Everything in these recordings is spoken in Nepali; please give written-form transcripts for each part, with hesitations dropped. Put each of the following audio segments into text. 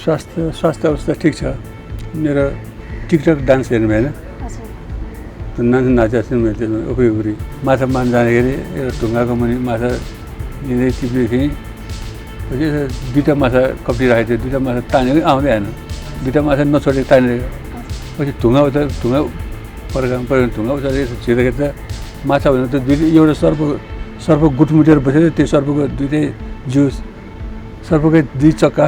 स्वास्थ्य अवस्था ठिक छ। मेरो टिकटक डान्स हेर्नु भएन, नाचेको छु मैले त्यसमा उफ्री माछा मार्न जाँदाखेरि एउटा ढुङ्गाको मुनि माछा लिँदै टिप्दै थिएँ। पछि दुईवटा माछा कप्टिराखेको थियो, दुईवटा माछा तानेको आउँदै आएन, दुईवटा माछा नछोडेको तानेको। पछि ढुङ्गा ढुङ्गा उचालेर छिर्दाखेरि त माछा भनेर त एउटा सर्प गुटमुटेर बसेर त्यो सर्पको दुइटै जिउ सर्पकै दुई चक्का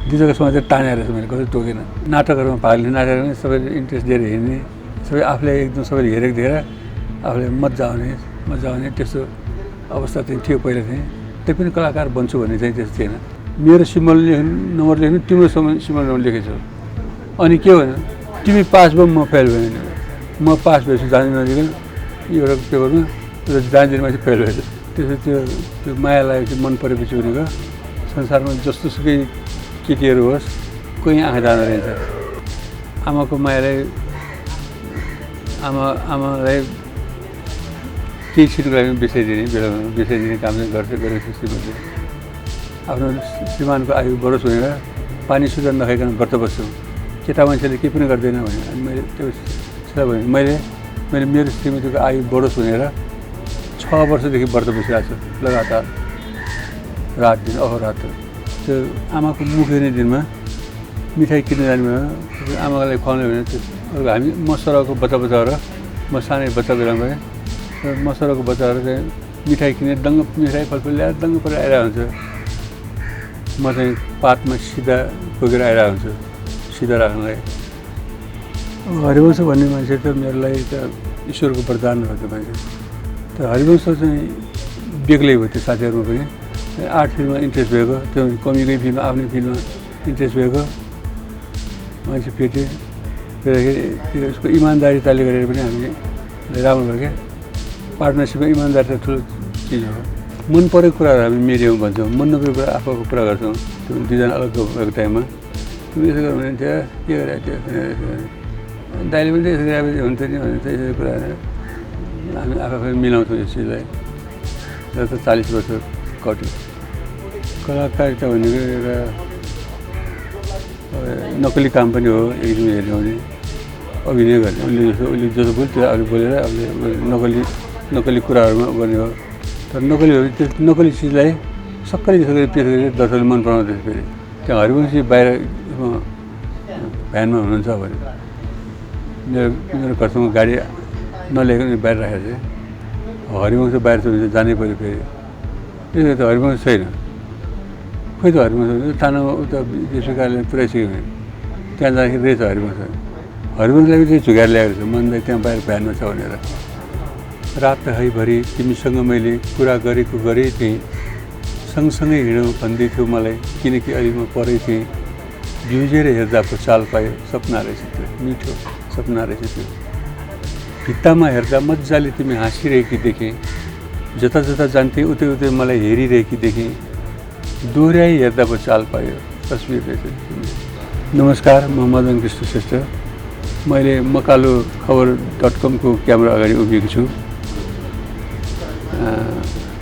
समातेर तानेर मैले कसरी टोकेन। नाटकहरूमा भाग लिने, नाटकहरूमा सबैले इन्ट्रेस्ट दिएर हिँड्ने, सबै आफूले एकदम सबैले हेरेको देखेर आफूले मजा आउने त्यस्तो अवस्था चाहिँ थियो पहिला चाहिँ। त्यही पनि कलाकार बन्छु भन्ने चाहिँ त्यस्तो थिएन। मेरो सिम्बल नम्बर लेख्नु, तिम्रो सिम्बल नम्बर लेखेको छु। अनि के भन्नु, तिमी पास भयो म फेल भएँ, म पास भएछु जान्दिन नदिकन एउटा पेपरमा, जान्दिन मान्छे फेल भएछ। त्यसो त्यो माया लागेपछि मन परेपछि भनेको संसारमा जस्तोसुकै केटीहरू होस् कोही आँखा जाँदो रहेछ। आमाको मायालाई आमालाई केही छिटोको लागि बिर्साइदिने काम चाहिँ गरेको छु। श्रीमतीले आफ्नो श्रीमानको आयु बढोस् भनेर पानी सुझा नखाइकन व्रत बस्छु। केटा मान्छेले केही पनि गर्दैन भने अनि मैले त्यो सिधा भने मैले मेरो श्रीमतीको आयु बढोस् भनेर 6 वर्षदेखि व्रत बसिरहेको छु लगातार, रात दिन अहोरात्र। त्यो आमाको मुख हेर्ने दिनमा मिठाई किन्न जाने भने आमालाई खुवाउने भने हामी म सरको बच्चाहरू, म सानै बच्चा बेलामा भएँ, म सरको बच्चाहरू चाहिँ मिठाई किनेर मिठाई फलफुल ल्याएर दङ्ग परेर आइरहेको हुन्छ। म चाहिँ पातमा सिधा बोकेर आइरहेको हुन्छु सिधा राख्नलाई। हरिवंश भन्ने मान्छे त मेरो लागि त ईश्वरको वरदान हो त्यो मान्छे। त हरिवंश चाहिँ बेग्लै भयो त्यो साथीहरूमा पनि। आर्ट फिल्ममा इन्ट्रेस्ट भएको, त्यो कमीकै फिल्ममा आफ्नै फिल्ममा इन्ट्रेस्ट भएको मान्छे फेरि उसको इमान्दारिताले गरेर पनि हामीले राम्रो भयो क्या। पार्टनरसिपमा इमान्दारी त ठुलो चिज हो। मन परेको कुराहरू हामी मिल्यौँ भन्छौँ, मन नपरेको कुरा आफूको कुरा गर्छौँ। त्यो दुईजना अलग भएको टाइममा तिमी यसो गर्नु भने थियो, के गरेको थियो, दाइले पनि यसो गरे हुन्थ्यो नि भने चाहिँ यसो कुरा हामी आफै मिलाउँछौँ यो चिजलाई। र त 40 वर्ष कट्यो। कलाकारिता भनेको एउटा नक्कली काम पनि हो। एक दिन हेर्ने भने अभिनय गर्ने, उसले जसो बोल्यो त्यो अरू बोलेर नक्कली कुराहरूमा गर्ने हो। तर नक्कली चिजलाई सक्कली जसो गरी पेस गरेर दर्शकले मन पराउँदैछ। फेरि त्यहाँ हरिवंशी बाहिर भ्यानमा हुनुहुन्छ भने मेरो घरसँग गाडी नल्याएको बाहिर राखेको थिएँ। हरिवंश बाहिर छ भने जानै पऱ्यो। फेरि त्यसो त हरिवंश छैन, खोइ त हरिवंश थानामा उता विश्वकारले पुऱ्याइसक्यो भने त्यहाँ जाँदाखेरि रहेछ हरिवंशलाई पनि चाहिँ झुकाएर ल्याएको छ मनलाई त्यहाँ बाहिर भ्यानमा छ भनेर। रात हैभरि तिमीसँग मैले कुरा गरेँ थिएँ, सँगसँगै हिँडौँ भन्दै थियो मलाई, किनकि अहिले म परै थिएँ। बिउजेर हेर्दा पो चाल पायो, सपना रहेछ त्यो, मिठो सपना रहेछ त्यो। भित्तामा हेर्दा मजाले तिमी हाँसिरहेकी देखेँ, जता जता जान्थेँ उतै मलाई हेरिरहेकी देखेँ, दोहोऱ्याइ हेर्दा पो चाल पायो, तस्बिर रहेछ। नमस्कार, म मदन कृष्ण श्रेष्ठ। मैले मकालु खबर.com को क्यामेरा अगाडि उभिएको छु।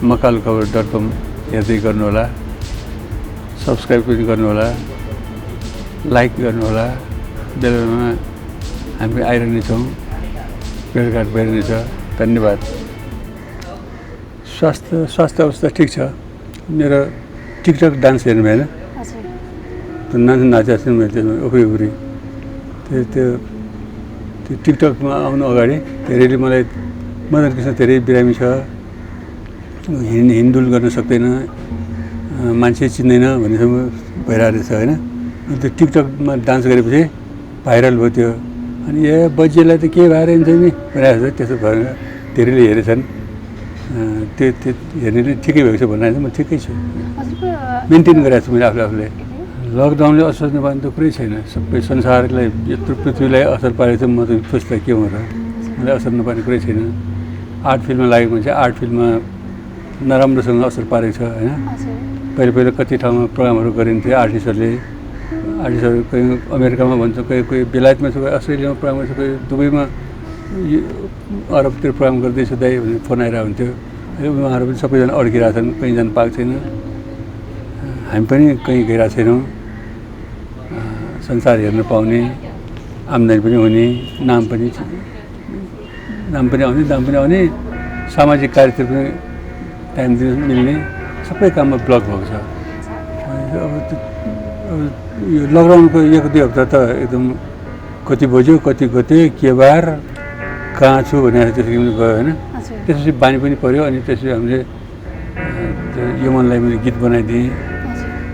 makalukhbar.com हेर्दै गर्नुहोला, सब्सक्राइब पनि गर्नुहोला, लाइक गर्नुहोला। बेलामा हामी आइरहनेछौँ, भेटघाट भइरहनेछ। धन्यवाद। स्वास्थ्य अवस्था ठिक छ। मेरो टिकटक डान्स हेर्नु भएन, नाचेको छु मैले त्यसमा उफ्री त्यो टिकटकमा आउनु अगाडि धेरैले मलाई मदन कृष्ण धेरै बिरामी छ, हिँडडुल गर्न सक्दैन, मान्छे चिन्दैन भन्नेसम्म भइरहेको रहेछ होइन। अनि त्यो टिकटकमा डान्स गरेपछि भाइरल भयो त्यो। अनि बजिएलाई त के भएर हिँड्छ नि भनिरहेको छ। त्यसो भएर धेरैले हेरेछन्। त्यो हेर्नेले ठिकै भएको छ भनिरहेको छ। म ठिकै छु, मेन्टेन गरिरहेको छु मैले आफूले। लकडाउनले असर नपार्ने त कुरै छैन। सबै संसारलाई यत्रो पृथ्वीलाई असर पारेको छ। म त खुस त के हो र, मलाई असर नपार्ने कुरै छैन। आर्ट फिल्ममा लागेको मान्छे आर्ट फिल्ममा नराम्रोसँग असर पारेको छ होइन। पहिला कति ठाउँमा प्रोग्रामहरू गरिन्थ्यो आर्टिस्टहरू कोही अमेरिकामा भन्छ, कोही बेलायतमा छ, कोही अस्ट्रेलियामा प्रोग्राम गर्छ, कोही दुबईमा अरबतिर प्रोग्राम गर्दैछु दाइ भनेर फोन आइरहेको हुन्थ्यो। उहाँहरू पनि सबैजना अड्किरहेको छन्, कहीँ जानु पाएको छैन। हामी पनि कहीँ गइरहेको छैनौँ। संसार हेर्न पाउने, आम्दानी पनि हुने, नाम पनि आउने, दाम पनि आउने, सामाजिक कार्यतिर पनि टाइम दिन मिल्ने, सबै काममा ब्लक भएको छ। अब यो लकडाउनको 1-2 हप्ता त एकदम कति बज्यो, कति गते, के बार, कहाँ छु भनेर त्यसरी पनि गयो होइन। त्यसपछि बानी पनि पऱ्यो। अनि त्यसपछि हामीले यमनलाई मैले गीत बनाइदिएँ,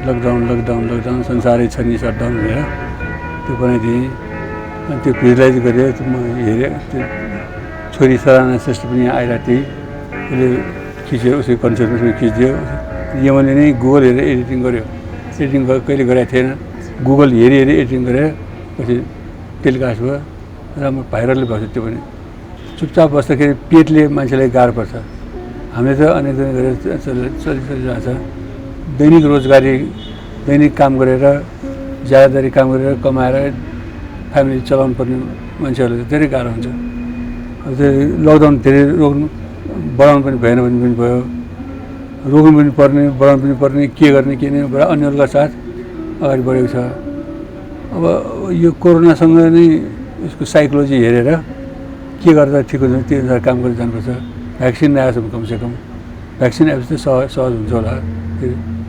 लकडाउन लकडाउन लकडाउन संसारै छ नि सटडाउन भनेर त्यो बनाइदिएँ। अनि त्यो भिजुलाइज गरेँ, म हेरेँ। त्यो छोरी सराना श्रेष्ठ पनि यहाँ आइरहेको थिएँ, उसले खिच्यो, उसको कन्सर्टमा पनि खिचिदियो। यमनले नै गुगल हेरेर एडिटिङ गर्यो, एडिटिङ कहिले गरेको थिएन, गुगल हेरी एडिटिङ गरेर पछि टेलिकास्ट भयो, राम्रो भाइरल भएको छ। त्यो पनि चुपचाप बस्दाखेरि पेटले मान्छेलाई गाह्रो पर्छ। हामीले त अनेक दिन गरेर चलिरहेको छ। दैनिक रोजगारी, दैनिक काम गरेर, ज्यादादारी काम गरेर कमाएर फ्यामिली चलाउनु पर्ने मान्छेहरूलाई धेरै गाह्रो हुन्छ। अब त्यो लकडाउन धेरै बढाउनु पनि भएन भने पनि भयो, रोक्नु पनि पर्ने, बढाउनु पनि पर्ने, के गर्ने के नै अन्यहरूका साथ अगाडि बढेको छ। अब यो कोरोनासँग नै यसको साइकोलोजी हेरेर के गर्दा ठिक हुन्छ त्यो अनुसार काम गरेर जानुपर्छ। भ्याक्सिन आएछ भने कमसेकम भ्याक्सिन आएपछि सहज हुन्छ होला,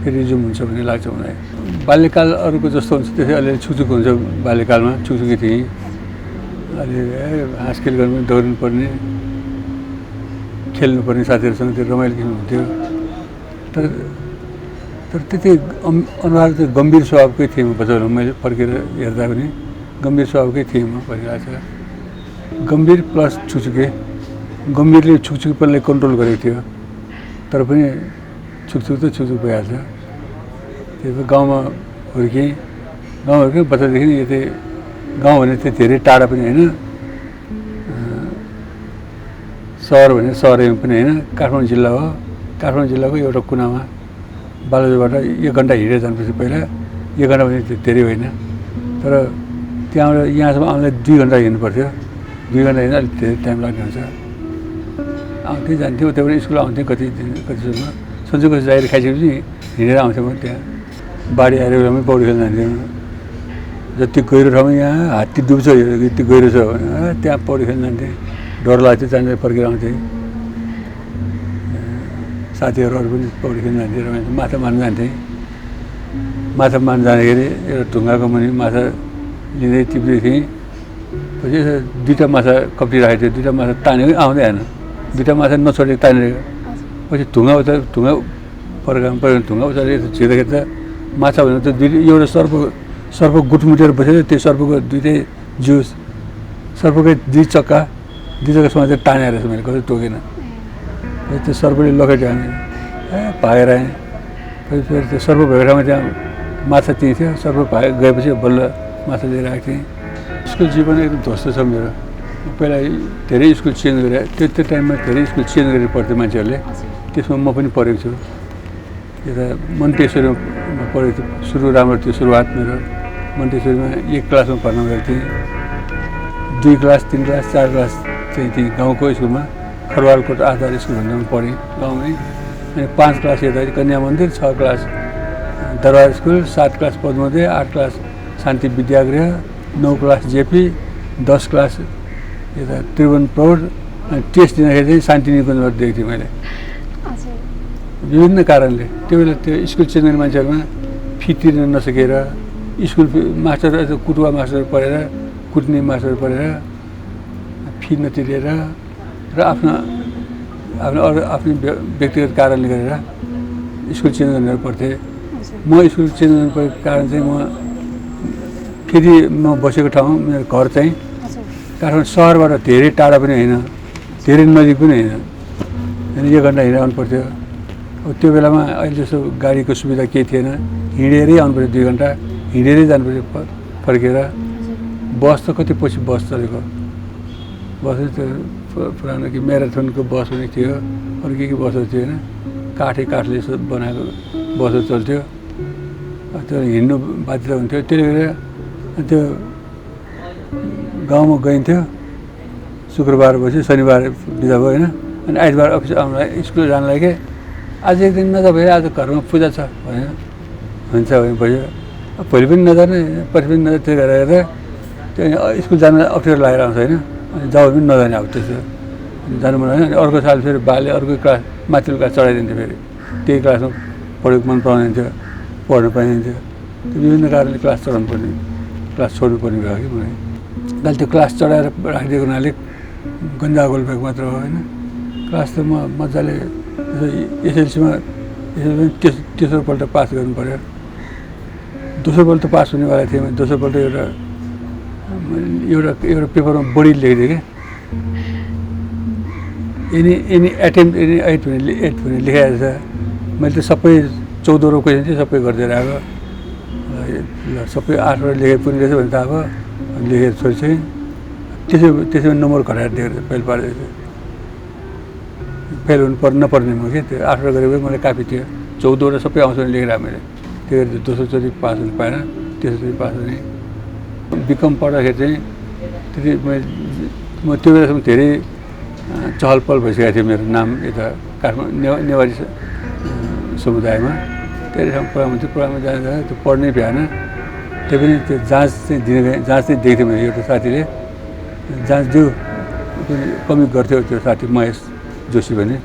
फेरि रिज्युम हुन्छ भन्ने लाग्छ मलाई। बाल्यकाल अरूको जस्तो हुन्छ त्यसै अलिअलि छुकछुक हुन्छ। बाल्यकालमा छुकछुकी थिएँ, अलि हाँसखेल गर्नु पनि, दौड्नु पर्ने, खेल्नुपर्ने साथीहरूसँग त्यो रमाइलो किसिम हुन्थ्यो। तर त्यति अनुहार चाहिँ गम्भीर स्वभावकै थिएँ म। बच्चामा मैले फर्केर हेर्दा पनि गम्भीर स्वभावकै थिएँ म परिरहेको छ। गम्भीर प्लस छुकछुके। गम्भीरले छुकछुकेपनलाई कन्ट्रोल गरेको थियो, तर पनि छुकछुक त छुकछुक भइहाल्छ। त्यो गाउँमा हुर्केँ, बच्चादेखि नै यतै गाउँ भने त्यो धेरै टाढा पनि होइन, सहर भने सहरै पनि होइन, काठमाडौँ जिल्ला हो। काठमाडौँ जिल्लाको एउटा कुनामा बालाजुबाट 1 घन्टा हिँडेर जानुपर्छ। पहिला 1 घन्टा भने धेरै होइन, तर त्यहाँबाट यहाँसम्म आउनलाई 2 घन्टा हिँड्नु पर्थ्यो। 2 घन्टा हिँड्दा अलिक धेरै टाइम लाग्ने हुन्छ। आउँथेँ जान्थेँ, उताबाट स्कुल आउँथेँ कतिसम्म सन्चो कसो जाएर खाइसकेपछि हिँडेर आउँथेँ म। त्यहाँ बाढी आएर बेलामा पौडी खेल्न जान्थेँ। जति गहिरो ठाउँमा यहाँ हात्ती डुब्छ, यति गहिरो छ भने त्यहाँ पौडी खेल्न जान्थेँ। डर लाग्थ्यो, जान्छ फर्केर आउँथेँ। साथीहरू अरू पनि पौडी खेल्न जान्थेँ, रमाइलो माछा मार्न जान्थेँ। माछा मार्न जाँदाखेरि एउटा ढुङ्गाको मुनि माछा लिँदै टिप्दै थिएँ। पछि 2टा माछा कप्टिराखेको थियो, 2टा माछा तानेको आउँदै आएन, 2टा माछा नछोडेको तानेको। पछि ढुङ्गा फर्काउनु पऱ्यो, ढुङ्गा उचालेर छिर्दाखेरि त माछा भनेर त एउटा सर्प गुटमुटेर बसेर त्यो सर्पको 2टै जिउ, सर्पकै 2 चक्का समातेर तानेर रहेछ। मैले कसै टोकेन। त्यो सर्पले लखेट्यो, हामी भागेर आएँ। फेरि त्यो सर्प भएको ठाउँमा त्यहाँ माछा त्यहीँ थियो। सर्प गएपछि बल्ल माछा लिएर आएको थिएँ। स्कुल जीवन एकदम ध्वस्त छ मेरो। पहिला धेरै स्कुल चेन्ज गरेँ, त्यो टाइममा धेरै स्कुल चेन्ज गरेर पढ्थ्यो मान्छेहरूले। त्यसमा म पनि पढेको छु। यता मन्टेश्वरीमा पढेको थियो, सुरु राम्रो थियो सुरुवात मेरो। मन्टेश्वरीमा 1 क्लासमा पढ्न गएको थिएँ। 2 क्लास, 3 क्लास, 4 क्लास चाहिँ थिएँ गाउँको स्कुलमा, खरवालकोट आधार स्कुल भन्नेमा पढेँ गाउँमै। अनि 5 क्लास यता कन्या मन्दिर, 6 क्लास दरबार स्कुल, 7 क्लास पद्मोदय, 8 क्लास शान्ति विद्यागृह, 9 क्लास जेपी, 10 क्लास यता त्रिभुवन प्रौढ। अनि टेस्ट दिँदाखेरि चाहिँ शान्तिनिकेतनबाट दिएको थिएँ मैले, विभिन्न कारणले। त्यो बेला त्यो स्कुल चेन्ज गर्ने मान्छेहरूमा फी तिर्न नसकेर, स्कुल मास्टर कुटुवा मास्टर पढेर, कुट्ने मास्टर पढेर फी नतिरेर र आफ्नो व्यक्तिगत कारणले गरेर स्कुल चेन्ज गरेर पढ्थेँ। म स्कुल चेन्ज गर्नु परेको कारण चाहिँ फेरि म बसेको ठाउँ मेरो घर चाहिँ काठमाडौँ सहरबाट धेरै टाढा पनि होइन, धेरै नजिक पनि होइन। अनि 1 घन्टा हिँडेर आउनु पर्थ्यो। अब त्यो बेलामा अहिले जस्तो गाडीको सुविधा केही थिएन, हिँडेरै आउनु पऱ्यो। 2 घन्टा हिँडेरै जानु पऱ्यो फर्केर। बस त कति पछि बस चलेको, बस त्यो पुरानो कि म्याराथनको बस पनि थियो, अरू के बसहरू थियो होइन, काठले यसो बनाएको बसहरू चल्थ्यो। त्यो हिँड्नु बाध्यता हुन्थ्यो। त्यसले गर्दा त्यो गाउँमा गइन्थ्यो, शुक्रबार बस्यो, शनिबार बिदा भयो होइन। अनि आइतबार अफिस आउनुलाई स्कुल जानुलाई के आज एक दिन नजा भयो, आज घरमा पूजा छ भन्यो, हुन्छ भने भयो। भोलि पनि नजाने पछि पनि नजाने त्यो गरेर त्यो स्कुल जान अप्ठ्यारो लागेर आउँछ होइन अनि जब पनि नजाने अब त्यसो जानु मन होइन अनि अर्को साल फेरि बाले अर्को क्लास माथिल्लो क्लास चढाइदिन्थ्यो फेरि त्यही क्लासमा पढेको मन पराउँथ्यो पढ्नु पाइन्थ्यो त्यो विभिन्न कारणले क्लास चढाउनु पर्ने क्लास छोड्नु पर्ने भयो कि मलाई अहिले त्यो क्लास चढाएर राखिदिएको हुनाले गन्जागोल भएको मात्र हो होइन क्लास त म मजाले एसएलसीमा तेस्रोपल्ट पास गर्नु पऱ्यो दोस्रोपल्ट पास हुनेवाला थिएँ मैले दोस्रोपल्ट एउटा पेपरमा बढी लेखिदिएँ क्या एनी एटेम्प एनी एट भने लेखाएको छ मैले त सबै 14 क्वेसन चाहिँ सबै गरिदिएर आएको ल सबै 8वटा लेखेको पनि रहेछ भने थाहा भयो लेखेर छोड्छु त्यसैमा नम्बर घटाएर दिएको फेल पारिदिएको फेल हुनु नपर्ने म के त्यो 8वटा गरेको मलाई काफी थियो 14वटा सबै आउँछ भने लेखेर मैले त्यो गरेर दोस्रोचोटि पास हुनु पाएन तेस्रोचोटि पास हुने बिकम पढ्दाखेरि चाहिँ त्यति म त्यो बेलासम्म धेरै चहल पहल भइसकेको थियो मेरो नाम यता काठमाडौँ नेवारी समुदायमा धेरै ठाउँ प्रोग्राम हुन्थ्यो प्रोग्राममा जाँदा त्यो पढ्नै भ्याएन त्यही पनि त्यो जाँच चाहिँ दिने जाँच चाहिँ दिएको थियो मैले एउटा साथीले जाँच दियो कमिक गर्थ्यो त्यो साथी महेश जोशी भने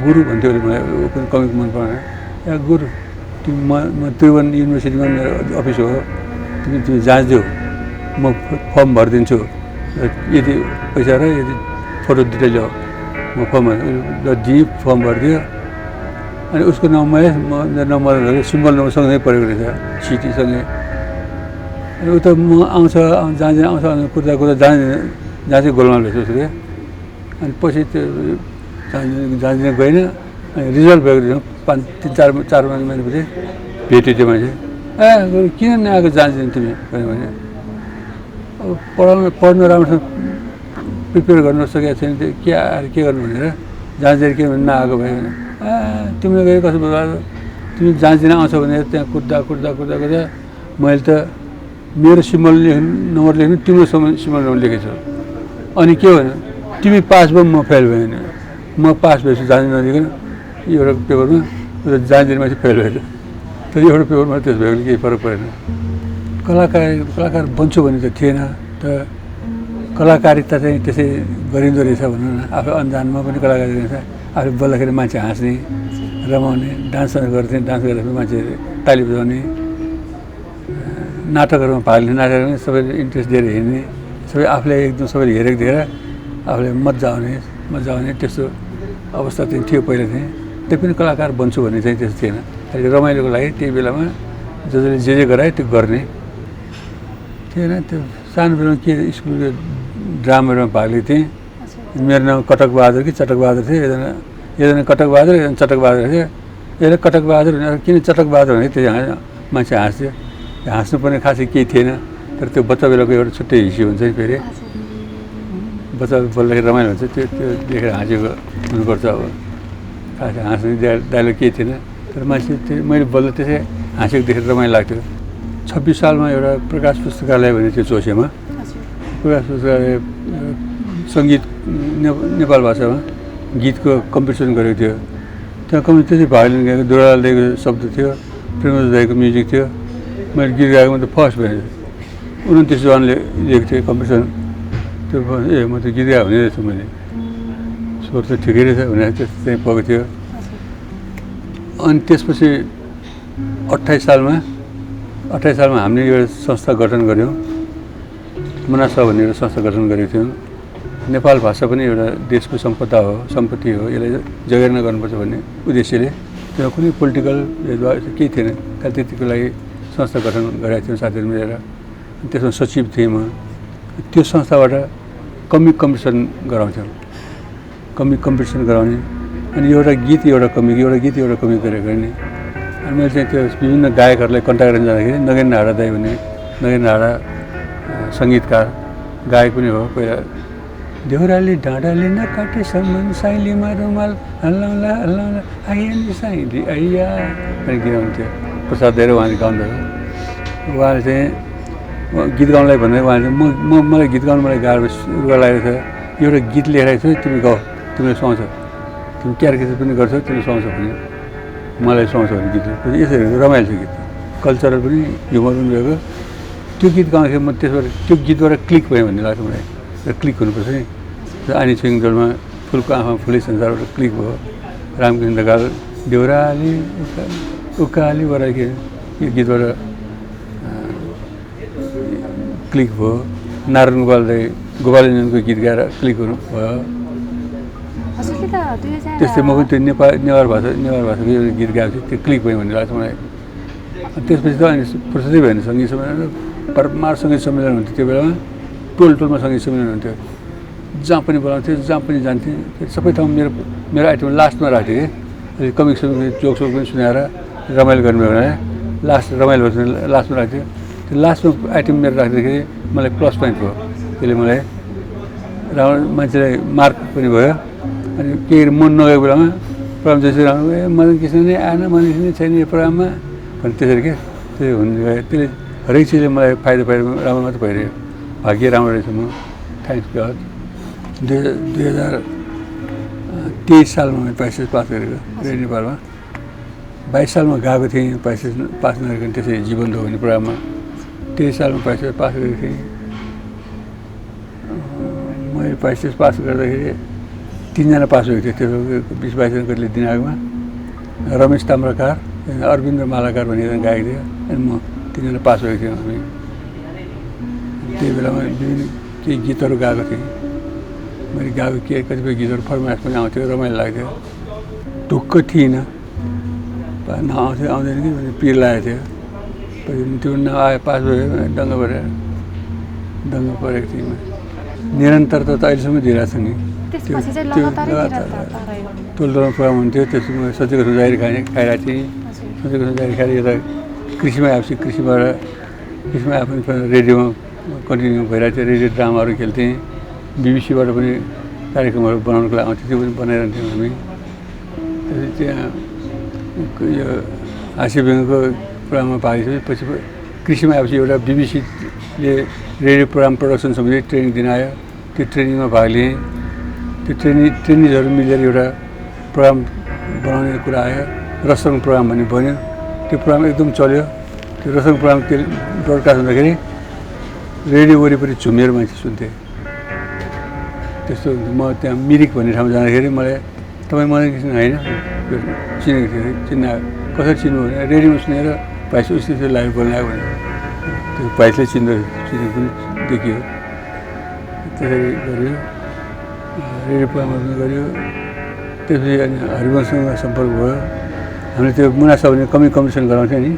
गुरु भन्थ्यो अरे मलाई ऊ पनि कमिक मन परेन गुरु तिमी म त्रिभुवन युनिभर्सिटीमा मेरो अफिस हो तिमी जाँच दियो म फर्म भरिदिन्छु यदि पैसा र यदि फोटो दुइटै ल्याऊ म फर्म ल दिएँ फर्म भरिदियो अनि उसको नाउँमा मेरो नम्बर सिम्बल नम्बर सँगै परेको रहेछ सिटीसँगै अनि उता म आउँछ जहाँ आउँछ कुद्दा जहाँ चाहिँ गोलमाल रहेछ उसको अनि पछि त्यो जाँदिन गएन अनि रिजल्ट भएको थियो 3-4 महिनापछि भेट्यो त्यो मान्छे किन नआएको जाँदिन तिमी भने अब पढ्नु राम्रोसँग प्रिपेयर गर्नु सकेको छैन त्यो के गर्नु भनेर जाँचेर के भने नआएको भयो भने तिमीले गयो कसो भयो तिमी जाँचिन आउँछ भने त्यहाँ कुद्दा मैले त मेरो सिम्बल नम्बर लेख्नु तिम्रो सिम्बल नम्बर लेखेको छु अनि के भन्यो तिमी पास भयो म फेल भयो भने म पास भएछु जाँचिन नदिकन एउटा पेपरमा जाँचिन मान्छे फेल भएछ तर एउटा पेपरमा त्यस भएको केही फरक परेन कलाकार बन्छु भने त थिएन त कलाकारिता चाहिँ त्यसै गरिँदो रहेछ भनौँ न आफू अन्जानमा पनि कलाकारी रहेछ आफू बोल्दाखेरि मान्छे हाँस्ने रमाउने डान्सहरू गर्थेँ डान्स गरेर मान्छे ताली बजाउने नाटकहरूमा भाग लिने नाटकहरूमा सबैले इन्ट्रेस्ट दिएर हिँड्ने सबै आफूले एकदम सबैले हेरेको देखेर आफूले मजा आउने त्यस्तो अवस्था चाहिँ थियो पहिला चाहिँ त्यही पनि कलाकार बन्छु भन्ने चाहिँ त्यस्तो थिएन खालि रमाइलोको लागि त्यही बेलामा जसले जे गरायो त्यो गर्ने थिएन त्यो सानो बेलामा के स्कुलको ड्रामाहरूमा भाग लिएको थिएँ मेरो नाम कटक बहादुर कि चटक बहादुर थियो एकजना कटक बहादुर एकजना चटक बहादुर थियो यसले कटक बहादुर भने किन चटक बहादुर भने त्यो मान्छे हाँस्थ्यो हाँस्नुपर्ने खासै केही थिएन तर त्यो बच्चा बेलाको एउटा छुट्टै हिस्सी हुन्छ नि फेरि बच्चा बोल्दाखेरि रमाइलो हुन्छ त्यो देखेर हाँसेको हुनुपर्छ अब खासै हाँस्ने डायलग केही थिएन तर मान्छे त्यो मैले बोल्दा त्यसै हाँसेको देखेर रमाइलो लाग्थ्यो 26 सालमा एउटा प्रकाश पुस्तकालय भन्ने थियो चौसेमा प्रकाश पुस्तकालय सङ्गीत नेपाल भाषामा गीतको कम्पिटिसन गरेको थियो त्यहाँ त्यसै भाग लिन गएको दुरालाल दाइको शब्द थियो प्रेमराज दाइको म्युजिक थियो मैले गीत गाएको त फर्स्ट भयो 29 जनाले लिएको थिएँ कम्पिटिसन त्यो म त गीत गाएको हुने रहेछ मैले स्वर त ठिकै रहेछ भनेर त्यस्तो चाहिँ पाएको थियो अनि त्यसपछि 28 सालमा हामीले एउटा संस्था गठन गऱ्यौँ मनासा भन्ने एउटा संस्था गठन गरेको थियौँ नेपाल भाषा पनि एउटा देशको सम्पत्ति हो यसलाई जगेर्ना गर्नुपर्छ भन्ने उद्देश्यले त्यसमा कुनै पोलिटिकल केही थिएन खालि त्यतिको लागि संस्था गठन गरेका थियौँ साथीहरू मिलेर त्यसमा सचिव थिएँ म त्यो संस्थाबाट कमिक कम्पिटिसन गराउने अनि एउटा गीत एउटा कमिक गरेर गर्ने अनि मैले चाहिँ त्यो विभिन्न गायकहरूलाई कन्ट्याक्ट गर्न जाँदाखेरि नगेन्द्र हाडा दाई भन्ने नगेन्द्र हाडा सङ्गीतकार गायक पनि हो पहिला देउराली डाँडाले नकाटे सम्म साइलीमा रुमाल हल्लाउँला आइया साइली आइया पनि गीत गाउँथ्यो प्रसाद दिएर उहाँले गाउँदछ उहाँले चाहिँ गीत गाउनलाई भन्दा उहाँले चाहिँ मलाई गीत गाउनु मलाई गाह्रो रुगा लागेको छ एउटा गीत लेखेको छु तिमी गाऊ तिमीले सुहाउँछ तिमी क्यारेक्टर पनि गर्छौ तिमीले सुहाउँछ भने मलाई सुहाउँछ भने गीत यसरी रमाइलो छ गीत कल्चरल पनि ह्युमर पनि भएको त्यो गीत गाउँदाखेरि म त्यसबाट त्यो गीतबाट क्लिक भएँ भन्ने लाग्छ मलाई र क्लिक हुनुपर्छ नि आनी छुइङ डोलमा फुलको आँखा फुलै संसारबाट क्लिक भयो रामकृष्ण ढकाल देउराली उकाली बराकी यो गीतबाट क्लिक भयो नारायण गोपालको गीत गाएर क्लिक हुनु भयो त्यस्तै म पनि त्यो नेवार भाषाको यो गीत गाएको थिएँ त्यो क्लिक भयो भन्ने लाग्छ मलाई त्यसपछि त अनि प्रसिद्धै भएन सङ्गीत सम्मेलन परमार सङ्गीत सम्मेलन हुन्थ्यो त्यो बेलामा टोलमा सङ्गीत सम्मेलन हुन्थ्यो जहाँ पनि बोलाउँथेँ जहाँ पनि जान्थेँ सबै ठाउँमा मेरो आइटम लास्टमा राख्थेँ कि कमिक जोक सोक पनि सुनाएर रमाइलो गर्ने भने लास्ट रमाइलो भएर लास्टमा राख्थ्यो त्यो लास्टमा आइटम मेरो राख्दाखेरि मलाई प्लस पोइन्ट भयो त्यसले मलाई राम्रो मान्छेलाई मार्क पनि भयो अनि केही मन नगएको बेलामा प्रोग्राम जसरी राम्रो मदन कृष्ण नै आएन मदन कृष्ण नै छैन यो प्रोग्राममा भने त्यसरी के त्यसरी हुने गयो त्यसले हरेक चिजले मलाई फाइदा राम्रो मात्रै भइरह्यो भाग्य राम्रो रहेछ म थ्याङ्क्स गड 2023 सालमा मैले पाइसेस पास गरेको रेडियो नेपालमा 22 सालमा गएको थिएँ पाइसेस पास नगरेको त्यसरी जीवन हो भन्ने प्रोग्राममा 23 सालमा पाइसेस पास गरेको थिएँ मैले पाइसेस पास गर्दाखेरि 3 जना पास भएको थियो त्यो 20-22 जना कतिले दिनागमा रमेश ताम्राकार अरविन्द मालाकार भन्ने एकजना गाएको थियो अनि म 3 जना पास भएको थियौँ हामी त्यही बेलामा विभिन्न केही गीतहरू गाएको थिएँ मैले गाएको कतिपय गीतहरू फर्माइस पनि आउँथ्यो रमाइलो लाग्थ्यो ढुक्क थिइनँ नआउँथ्यो आउँदैन कि पिर लागेको थियो त्यो नआए पास भयो दङ्ग परेको थिएँ निरन्तरता त अहिलेसम्म दिइरहेको छ नि त्यो टोलमा प्रोग्राम हुन्थ्यो त्यसमा सचेको जाहिर खाइरहेको थिएँ सचेको जाहिर खाएर यता कृषिमा आएपछि कृषिमा आएपछि रेडियोमा कन्टिन्यू भइरहेको थियो रेडियो ड्रामाहरू खेल्थेँ बिबिसीबाट पनि कार्यक्रमहरू बनाउनुको लागि आउँथ्यो त्यो पनि बनाइरहन्थ्यौँ हामी त्यहाँ यो हाँस्य व्यङ्गको प्रोग्राममा भाग लिएपछि पछि कृषिमा आएपछि एउटा बिबिसीले रेडियो प्रोग्राम प्रडक्सन सम्बन्धी ट्रेनिङ दिन आयो त्यो ट्रेनिङमा भाग लिएँ त्यो ट्रेनिजहरू मिलेर एउटा प्रोग्राम बनाउने कुरा आयो रसङ प्रोग्राम भन्ने बन्यो त्यो प्रोग्राम एकदम चल्यो त्यो रसङ प्रोग्राम ब्रोडकास्ट हुँदाखेरि रेडियो वरिपरि झुमेर मान्छे सुन्थेँ त्यस्तो म त्यहाँ मिरिक भन्ने ठाउँमा जाँदाखेरि मलाई तपाईँ मदन कृष्ण होइन चिनेको थियो चिन्न कसरी चिन्नु भने रेडियोमा सुनेर भाइस उस्तो लाइभ बोल्न आयो भने त्यो भाइसले चिनेको पनि देखियो त्यसरी गऱ्यो रेडियो प्रोग्रामहरू पनि गऱ्यो त्यसपछि अनि हरिवंशसँग सम्पर्क भयो हामीले त्यो मुना साहुले कम्पिटिसन गराउँथ्यौँ नि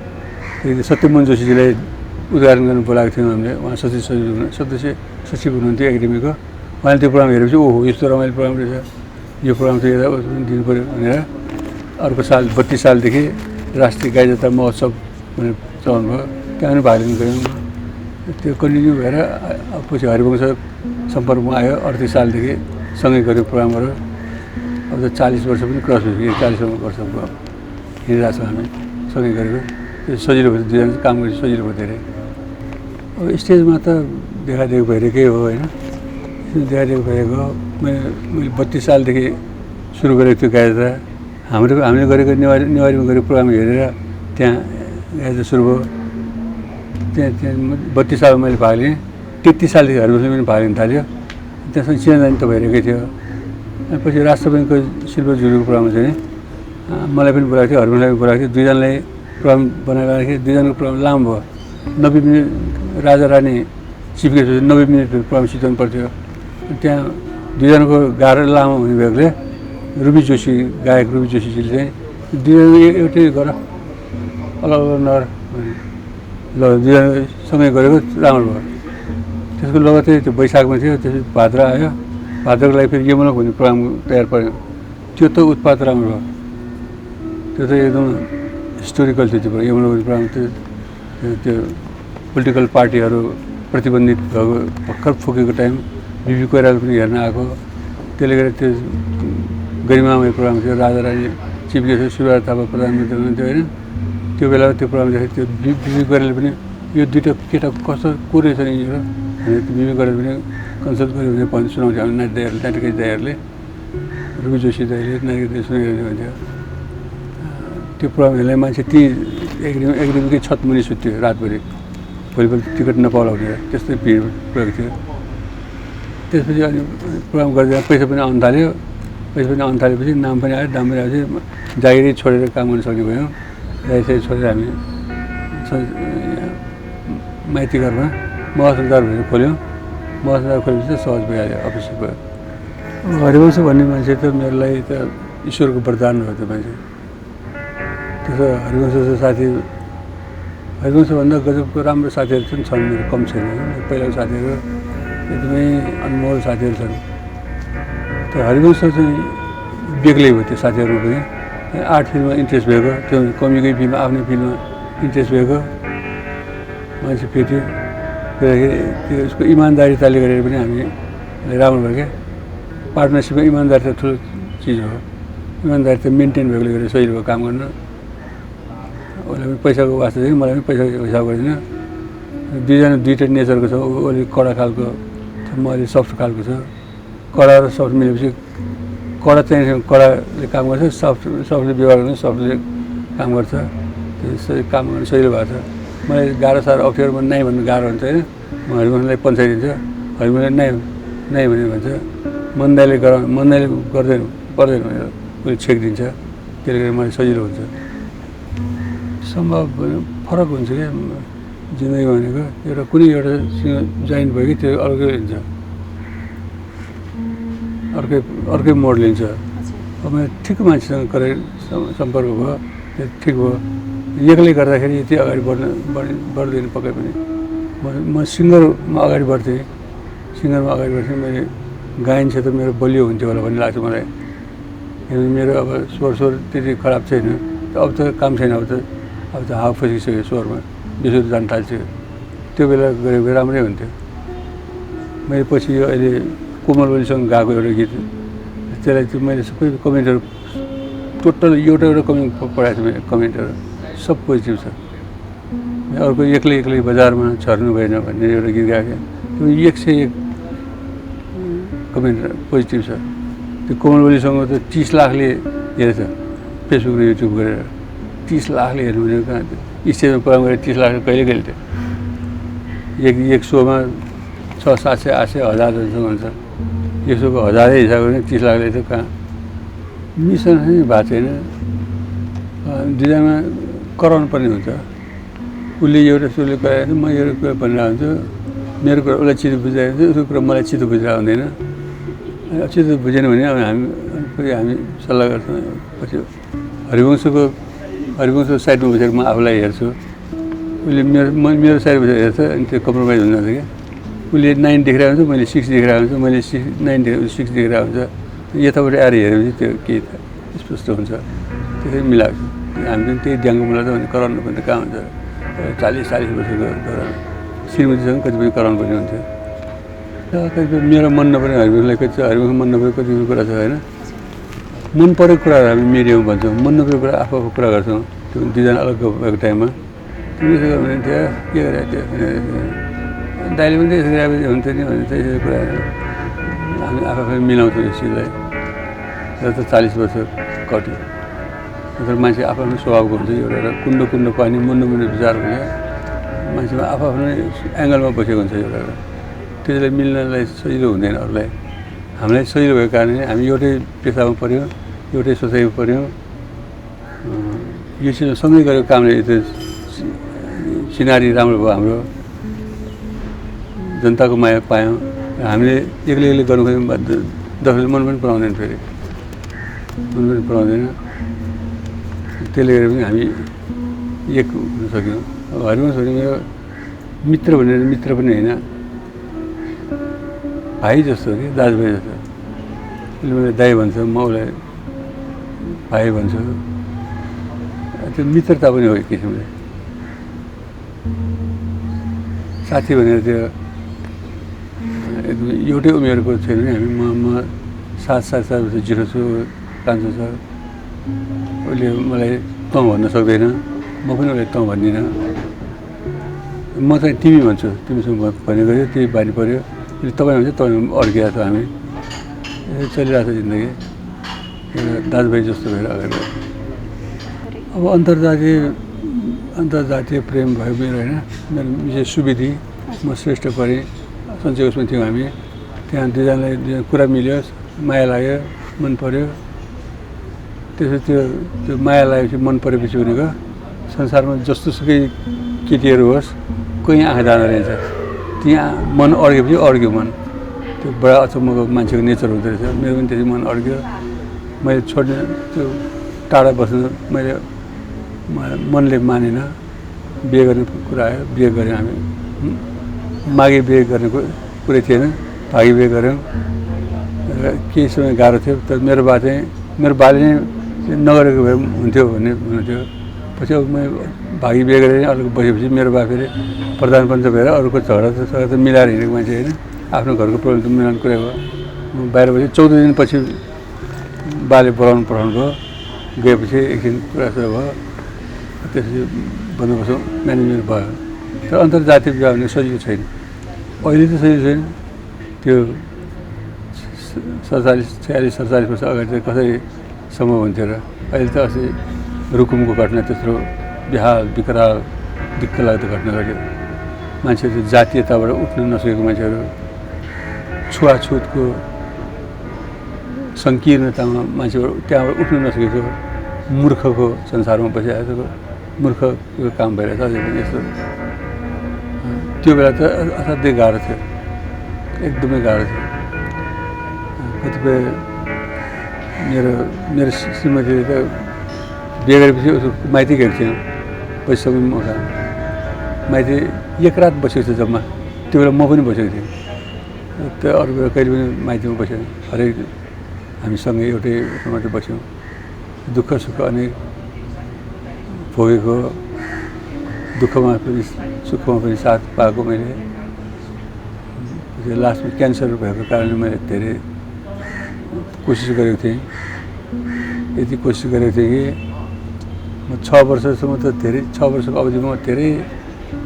त्यही सत्यमोहन जोशीजीलाई उद्घाटन गर्नु बोलाएको थियौँ हामीले उहाँ सदस्य सचिव हुनुहुन्थ्यो एकाडेमीको उहाँले त्यो प्रोग्राम हेरेपछि ओहो यस्तो रमाइलो प्रोग्राम रहेछ यो प्रोग्राम त यता दिनु पऱ्यो भनेर अर्को साल 32 सालदेखि राष्ट्रिय गाई जात्रा महोत्सव भनेर चलाउनु भयो त्यहाँ पनि भाग लिनु गयौँ त्यो कन्टिन्यू भएर पछि हरिवंश सम्पर्कमा आयो 38 सालदेखि सँगै गऱ्यो प्रोग्रामहरू अब त 40 वर्ष पनि क्रस भइसक्यो 40 वर्षको हिँडिरहेको छौँ हामी सँगै गरेको त्यो सजिलो भयो दुईजना काम गरेर सजिलो भयो धेरै अब स्टेजमा त देखादेखि भइरहेकै हो होइन देखादेखि भइरहेको मैले 32 सालदेखि सुरु गरेको थियो गाई जात्रा हामीले गरेको नेवारीमा गरेको प्रोग्राम हेरेर त्यहाँ गाई जात्रा सुरु भयो त्यहाँ 32 सालमा मैले भाग लिएँ 33 सालदेखि हरिवंशले पनि भाग लिन थाल्यो त्यहाँसँग चिनाजानी त भइरहेकै थियो अनि पछि राष्ट्र ब्याङ्कको शिल्प जुलुको प्रोग्राममा चाहिँ मलाई पनि बोलाएको थियो हरिवंशलाई पनि बोलाएको थियो दुईजनालाई प्रोग्राम बनाएर दुईजनाको प्रोग्राम लामो भयो 90 minute Raja Rani chief guest 90 minute programme सिद्धाउनु पर्थ्यो त्यहाँ दुईजनाको गाह्रो लामो हुने भएकोले रुबी जोशी गायक रुबी जोशीजीले चाहिँ दुईजना एउटै गर अलग अलग नगर ल दुईजनासँगै गरेको राम्रो भयो त्यसको लगत्तै त्यो वैशाखमा थियो त्यसपछि भाद्र आयो भाद्रको लागि फेरि यमुनक भन्ने प्रोग्राम तयार पर्यो त्यो त उत्पाद राम्रो भयो त्यो त एकदम हिस्टोरिकल थियो त्यो यमुनक भन्ने प्रोग्राम त्यो पोलिटिकल पार्टीहरू प्रतिबन्धित भएको भर्खर फुकेको टाइम बिबी कोइराला पनि हेर्न आएको त्यसले गर्दा त्यो गरिमामय प्रोग्राम थियो राजा रानी चिफ गेस्ट शिवराज थापा प्रधानमन्त्री हुनुहुन्थ्यो होइन त्यो बेला त्यो प्रोग्राम देखेको त्यो बिबी कोइरालाले पनि यो दुईवटा केटा कस्तो को रहेछ नि यो भनेर बिबी कोइराला पनि कन्सल्ट गऱ्यो भने पनि सुनाउँथ्यो हामी नाटकेश दाईहरूले रुबी जोशी दाईले नाटकेश दाई सुनाइरहनु हुन्थ्यो त्यो प्रोग्राम हेर्ने मान्छे एक दिनकै छतमुनि सुत्यो रातभरि, भोलिपल्ट टिकट नपाउला भनेर त्यस्तै भिड पुगेको थियो। त्यसपछि अनि प्रोग्राम गर्दै पैसा पनि आउनु थाल्यो। पैसा पनि आउनु थालेपछि नाम पनि आयो, दाम पनि आएपछि जागिरै छोडेर काम गर्न सक्ने भयौँ। जागिर छोडेर हामी माइती घरमा महसुलदार भनेर खोल्यौँ। महसुलदार खोलेपछि सहज भइहाल्यो, अफिस भयो। हरिवंश भन्ने मान्छे त मेरो लागि त ईश्वरको वरदान हो त्यो मान्छे। त्यसो हरिवंश साथी, हरिवंशभन्दा गजबको राम्रो साथीहरू छन् मेरो, कम छैन। पहिलाको साथीहरू एकदमै अनमोल साथीहरू छन्। तर हरिवंश चाहिँ बेग्लै भयो त्यो साथीहरू पनि। आर्ट फिल्ममा इन्ट्रेस्ट भएको, त्यो कमीकै फिल्ममा आफ्नै फिल्ममा इन्ट्रेस्ट भएको मान्छे फेरि त्यो उसको इमान्दारिताले गरेर पनि हामी राम्रो भयो क्या। पार्टनरसिपमा इमान्दारी त ठुलो चिज हो। इमान्दारी त मेन्टेन भएकोले गर्दा सजिलो भयो काम गर्न। उसले पनि पैसाको वास्ता चाहिँ मलाई पनि पैसाको हिसाब गर्दैन। दुईजना दुईवटा नेचरको छ। ऊ अलिक कडा खालको, म अलिक सफ्ट खालको छ। कडा र सफ्ट मिलेपछि कडा चाहिँ कडाले काम गर्छ, सफ्टले व्यवहार गर्छ, सफ्टले काम गर्छ। त्यो काम गर्न सजिलो भएको छ। मलाई गाह्रो साह्रो अप्ठ्यारोमा नाइ भन्नु गाह्रो हुन्छ होइन। म हरिवंशलाई पन्छाइदिन्छ, हरिवंशले नाइ भने भन्छ। मनदाइले गर्दैन पर्दैन भनेर उसले छेकिदिन्छ। त्यसले गर्दा मलाई सजिलो हुन्छ। सम्भव फरक हुन्छ क्या जिन्दगी भनेको। एउटा कुनै एउटासँग जोइन्ट भयो कि त्यो अर्कै हुन्छ, अर्कै मोड लिन्छ। अब मेरो ठिक मान्छेसँग सम्पर्क भयो, त्यो ठिक भयो। एक्लै गर्दाखेरि यति अगाडि बढ्दैन पक्कै पनि। म सिङ्गरमा अगाडि बढ्थेँ। मैले गायन क्षेत्र मेरो बलियो हुन्थ्यो होला भन्ने लाग्छ मलाई। किनभने मेरो अब स्वर त्यति खराब छैन। अब त काम छैन। अब त हावा फसिसक्यो स्वरमा, बिसुर जान थाल्छ। त्यो बेला गरेको राम्रै हुन्थ्यो। मैले पछि यो अहिले कोमल ओलीसँग गाएको एउटा गीत, त्यसलाई चाहिँ मैले सबै कमेन्टहरू टोटल एउटा कमेन्ट पढाएको छु। मैले कमेन्टहरू सब पोजिटिभ छ। अर्को एक्लै बजारमा छर्नु भएन भन्ने एउटा गीत गाएको थियो। त्यो 101 कमेन्ट पोजिटिभ छ। त्यो कोमल ओलीसँग त 30 लाखले हेरेछ फेसबुक र युट्युब गरेर। 30 लाखले हेर्नु भनेको कहाँ थियो? स्टेजमा प्रोग्राम गरेर 30 लाख कहिले थियो? एक सोमा 600, 700, 800, 1000 जनसँग हुन्छ। एक सोको 1000 हिसाब गर्ने 30 लाखले त कहाँ? मिसन चाहिँ भएको छैन। दुईजना कराउनु पर्ने हुन्छ। उसले एउटा सुरले कराएर म एउटा कुरा भनिरहेको हुन्छु। मेरो कुरा उसलाई चित्त बुझाएको हुन्छ, उसको कुरा मलाई चित्त बुझिरहेको हुँदैन। चित्त बुझेन भने अब हामी सल्लाह गर्छौँ। पछि हरिवंशको साइडमा बसेर म आफूलाई हेर्छु। उसले मेरो साइडमा बसेर हेर्छ। अनि त्यो कम्प्रोमाइज हुन जान्छ क्या। उसले 9 देखिरहेको हुन्छ, मैले 6 देखिरहेको हुन्छ। मैले 9 6 देखिरहेको हुन्छ। यताबाट आएर हेरेपछि त्यो केही त स्पष्ट हुन्छ। त्यसरी मिलाएको छ। हामी पनि त्यही ड्याङ्गो मिलाउँछ भने कराउनु पर्ने त कहाँ हुन्छ? 40 वर्षको श्रीमतीसँग कतिपय कराउनु पर्ने हुन्थ्यो। कतिपय मेरो मन नपर्ने हरिवंशलाई हरिवंश मन नपरेको कतिपय कुरा छ होइन। मन परेको कुराहरू हामी मिडियामा भन्छौँ, मन नपरेको कुरा आफू कुरा गर्छौँ। त्यो दुईजना अलग भएको टाइममा त्यसो गर्यो भने थियो के गरेर त्यो दाइले पनि त्यसो गरेपछि हुन्थ्यो नि भने त्यसो कुरा हामी आफै मिलाउँछौँ यस चिजलाई। र त 40 वर्ष कट्यो। तर मान्छे आफ्नो स्वभावको हुन्छ। एउटा कुण्ड पानी मुन्नु विचार हुन्छ। मान्छेमा आफ्नो एङ्गलमा बसेको हुन्छ एउटा। त्यसलाई मिल्नलाई सजिलो हुँदैन अरूलाई। हामीलाई सजिलो भएको कारणले हामी एउटै पेसामा पऱ्यौँ, एउटै सोचाइमा पऱ्यौँ। यो सँगै गरेको कामले त्यो सिनारी राम्रो भयो। हाम्रो जनताको माया पायौँ। हामीले एक्लै गर्नु खोज्यौँ, दसैँले मन पनि पराउँदैन। फेरि मन पनि पराउँदैन। त्यसले गर्दा पनि हामी एक हुन सक्यौँ। अब हरिवंश भने मेरो मित्र भनेर मित्र पनि होइन, भाइ जस्तो हो कि दाजुभाइ जस्तो। उसले मलाई दाइ भन्छ, म उसलाई भाइ भन्छु। त्यो मित्रता पनि हो एक किसिमले। साथी भनेर त्यो एकदमै एउटै उमेरको छैन नि हामी। म 7 वर्ष जिरो छु, कान्छो छ। उसले मलाई तँ भन्न सक्दैन, म पनि उसलाई तँ भन्दिनँ। म चाहिँ तिमी भन्छु, तिमीसँग भनेको त्यही बानी पऱ्यो। उसले तपाईँ भन्छ, तपाईँ अड्किएको छ। हामी यसरी चलिरहेको छ जिन्दगी। एउटा दाजुभाइ जस्तो भएर अगाडि। अब अन्तर्जातीय अन्तर्जातीय प्रेम भयो मेरो होइन। मेरो विशेष सुविधि म श्रेष्ठ परेँ, सञ्चय उसमा थियौँ हामी। त्यहाँ दुईजनालाई कुरा मिल्यो, माया लाग्यो, मन पऱ्यो। त्यसो त्यो माया लागेपछि मन परेपछि भनेको संसारमा जस्तोसुकै केटीहरू होस्, कोही आँखा जाँदो रहेछ। त्यहाँ मन अड्केपछि अड्क्यो मन। त्यो बडा अचम्मको मान्छेको नेचर हुँदो रहेछ। मेरो पनि त्यसै मन अड्क्यो। मैले छोड्ने त्यो टाढा बस्नु मैले मनले मानेन। बिहे गर्ने कुरा आयो, बिहे गऱ्यौँ हामी। मागे बिहे गर्ने कुरै थिएन, भागी बिहे गऱ्यौँ। केही समय गाह्रो थियो, तर मेरो बाले नै नगरेको भए हुन्थ्यो भन्ने हुन्थ्यो। पछि अब मैले भागी बिहे गरेँ, अर्को बसेपछि मेरो बा फेरि प्रधान पञ्च भएर अरूको झगडा त मिलाएर हिँडेको मान्छे होइन। आफ्नो घरको प्रब्लम त मिलाउने कुरा भयो। म बाहिर बसेँ, 14 दिनपछि बाले बोलाउनु पठाउनु भयो। गएपछि एकछिन कुरा भयो, त्यसपछि बन्दोबस्त म्यानेजमेन्ट भयो। तर अन्तर्जातीय विवाह भने सजिलो छैन। अहिले त सजिलो छैन, त्यो 46-47 वर्ष अगाडि चाहिँ कसरी सम्भव हुन्थ्यो र। अहिले त अस्ति रुकुमको घटना त्यत्रो बेहाल विकराल दिक्क लाग्दो घटना घट्यो। मान्छेहरू जातीयताबाट उठ्न नसकेको मान्छेहरू, छुवाछुतको सङ्कीर्णतामा मान्छेबाट त्यहाँबाट उठ्न नसकेको मूर्खको संसारमा बसिरहेको मूर्खको काम भइरहेछ। अझै पनि यस्तो त्यो बेला त असाध्यै गाह्रो थियो, एकदमै गाह्रो थियो। कतिपय मेरो श्रीमतीले त बिहे गरेपछि उसको माइती गएको थिएन, पैसाको मौका माइती 1 रात बसेको छ जम्मा। त्यो बेला म पनि बसेको थिएँ। त्यो अरू बेला कहिले पनि माइतीमा बसेन। हरेक हामीसँगै एउटै मात्रै बस्यौँ। दुःख सुख अनेक भोगेको, दुःखमा पनि सुखमा पनि साथ पाएको मैले। लास्टमा क्यान्सर भएको कारणले मैले धेरै कोसिस गरेको थिएँ। यति कोसिस गरेको थिएँ कि म 6 वर्षसम्म त धेरै 6 वर्षको अवधिमा धेरै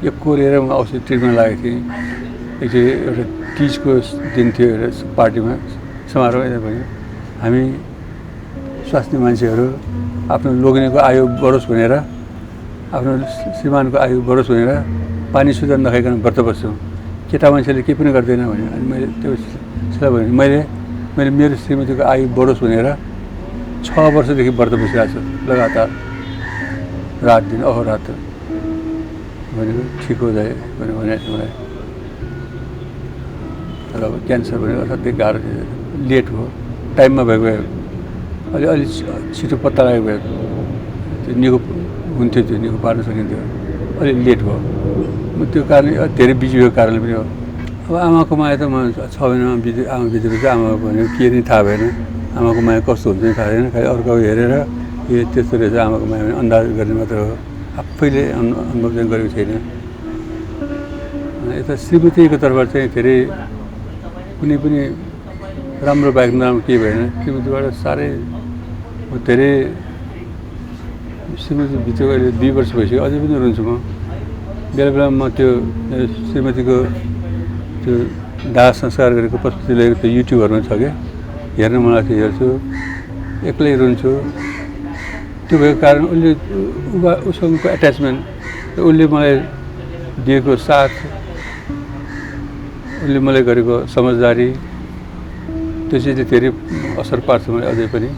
यो कोरेर म औषधि ट्रिटमेन्ट लागेको थिएँ। एकचोटि एउटा तिजको दिन थियो, एउटा पार्टीमा समारोह भयो। हामी स्वास्थ्य मान्छेहरू आफ्नो लोग्नेको आयु बढोस् भनेर, आफ्नो श्रीमानको आयु बढोस् भनेर पानी सुधा नखाइकन व्रत बस्छौँ। केटा मान्छेले केही पनि गर्दैन भने अनि मैले त्यो सिला भने मैले मेरो श्रीमतीको आयु बढोस् भनेर 6 वर्षदेखि व्रत बसिरहेको छु लगातार, रात दिन अहोरात्र। भनेको ठिक हो जाए भनेको मलाई। तर अब क्यान्सर भनेको असाध्यै गाह्रो थियो, लेट भयो, टाइममा भएको भए अलि छिटो पत्ता लागेको भए त्यो निको हुन्थ्यो, त्यो निको पार्न सकिन्थ्यो। अलि लेट भयो। म त्यो कारण धेरै बिजी भएको कारणले पनि हो। अब आमाको माया त म 6 महिनामा आमा बितेपछि आमाको भनेको के नि थाहा भएन। आमाको माया कस्तो हुन्छ नि थाहा छैन। खालि अर्को हेरेर यो त्यस्तो रहेछ आमाको माया भने अन्दाज गर्ने मात्र हो। आफैले अनुभव चाहिँ गरेको छैन। यता श्रीमतीको तर्फबाट चाहिँ धेरै कुनै पनि राम्रो बाहेक नराम्रो केही भएन। श्रीमतीबाट साह्रै म धेरै श्रीमती बितेको अहिले 2 वर्ष भइसक्यो, अझै पनि रुन्छु म। बेला बेलामा म त्यो श्रीमतीको त्यो दाह संस्कार गरेको पशुपति लगेको त्यो युट्युबहरूमा छ क्या, हेर्न मन लाग्छ, हेर्छु, एक्लै रुन्छु। त्यो भएको कारण उसँगको एट्याचमेन्ट, उसले मलाई दिएको साथ, उसले मलाई गरेको समझदारी, त्यो चिजले धेरै असर पार्छ मलाई अझै पनि।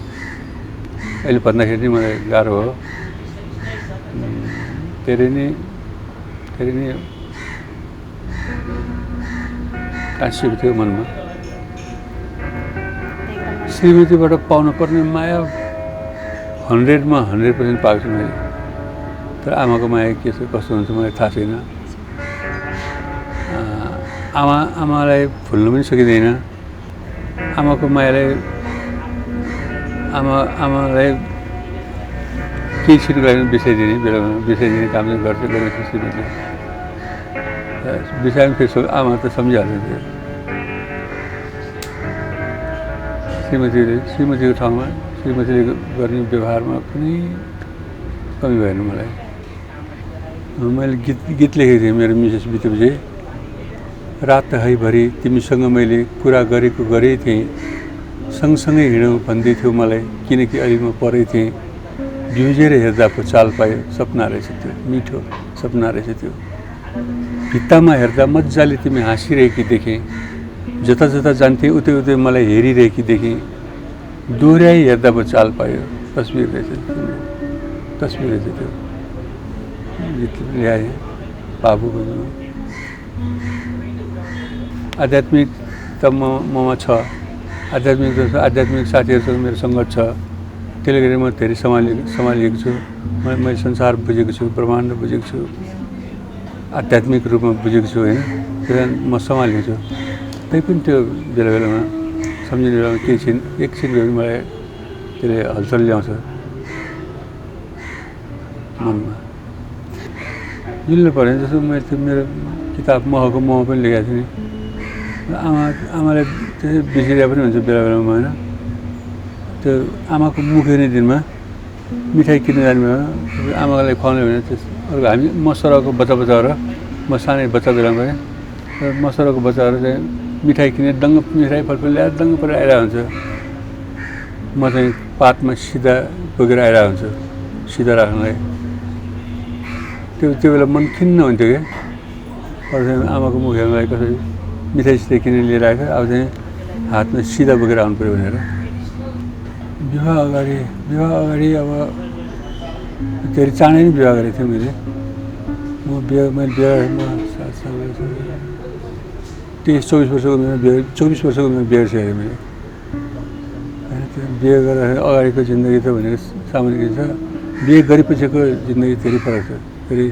अहिले भन्दाखेरि नै मलाई गाह्रो हो। धेरै नै टाँसिएको थियो मनमा। श्रीमतीबाट पाउनुपर्ने माया 100मा 100% पाएको छु मैले। तर आमाको माया के छ कस्तो हुन्छ मलाई थाहा छैन। आमालाई भुल्नु पनि सकिँदैन। आमाको मायालाई आमालाई केही छिटो लाग्यो भने बिर्साइदिने काम चाहिँ गर्छ श्रीमतीले। बिर्सायो भने फेरि आमा त सम्झिहाल्छ त्यो। श्रीमतीको ठाउँमा श्रीमतीले गर्ने व्यवहारमा कुनै कमी भएन मलाई। मैले गीत लेखेको थिएँ मेरो मिसेस बितेपछि। रात हैभरि तिमीसँग मैले कुरा गरेकै थिएँ, सँगसँगै हिँडौँ भन्दै थियौ मलाई, किनकि अहिले म परै थिएँ। बिउजेर हेर्दा पो चाल पायो सपना रहेछ त्यो मिठो सपना रहेछ त्यो भित्तामा हेर्दा मजाले तिमी हाँसिरहेकी देखेँ जता जता जान्थे उतै उतै मलाई हेरिरहेकी देखेँ दोहोऱ्याइ हेर्दा पो चाल पायो तस्बिर रहेछ तस्बिर रहेछ त्यो गीत ल्याएँ बाबुको आध्यात्मिक त ममा छ आध्यात्मिक साथीहरूसँग मेरो सङ्गत छ त्यसले गर्दा म धेरै सम्हालिएको छु मैले संसार बुझेको छु ब्रह्माण्ड बुझेको छु आध्यात्मिक रूपमा बुझेको छु होइन त्यही कारण म सम्हालेको छु तैपनि त्यो बेला बेलामा सम्झिने बेलामा केही छिन एकछिन भए पनि मलाई त्यसले हलचल ल्याउँछ मनमा मिल्नु पऱ्यो जस्तो मैले त्यो मेरो किताब महको मह पनि लेखेको थिएँ नि आमाले त्यसै बिर्सिरहेको पनि हुन्छ बेला बेलामा होइन त्यो आमाको मुख हेर्ने दिनमा मिठाई किन्न जाने बेलामा आमालाई खुवाउने भने त्यस अर्को हामी म सरको बच्चाहरू म सानै बच्चा बेलामा गएँ र म सरको बच्चाहरू चाहिँ मिठाई किनेर दङ्ग मिठाई फलफुल ल्याएर दङ्ग परेर आइरहेको हुन्छ म चाहिँ पातमा सिधा बोकेर आइरहेको हुन्छु सिधा राख्नलाई त्यो बेला मन खिन्न हुन्थ्यो क्या अरू चाहिँ आमाको मुख हेर्नलाई कसरी मिठाई सिधै किनेर लिएर आएको अब चाहिँ हातमा सिधा बोकेर आउनु पऱ्यो भनेर विवाह अगाडि अब धेरै चाँडै नै विवाह गरेको थिएँ मैले मैले बिहा 23-24 वर्षको उमेरमा 24 वर्षको उमेरमा बिहा गरेँ मैले होइन त्यो बिहे गरेर अगाडिको जिन्दगी त भनेको सामान्य छ बिहे गरेपछिको जिन्दगी धेरै फरक छ फेरि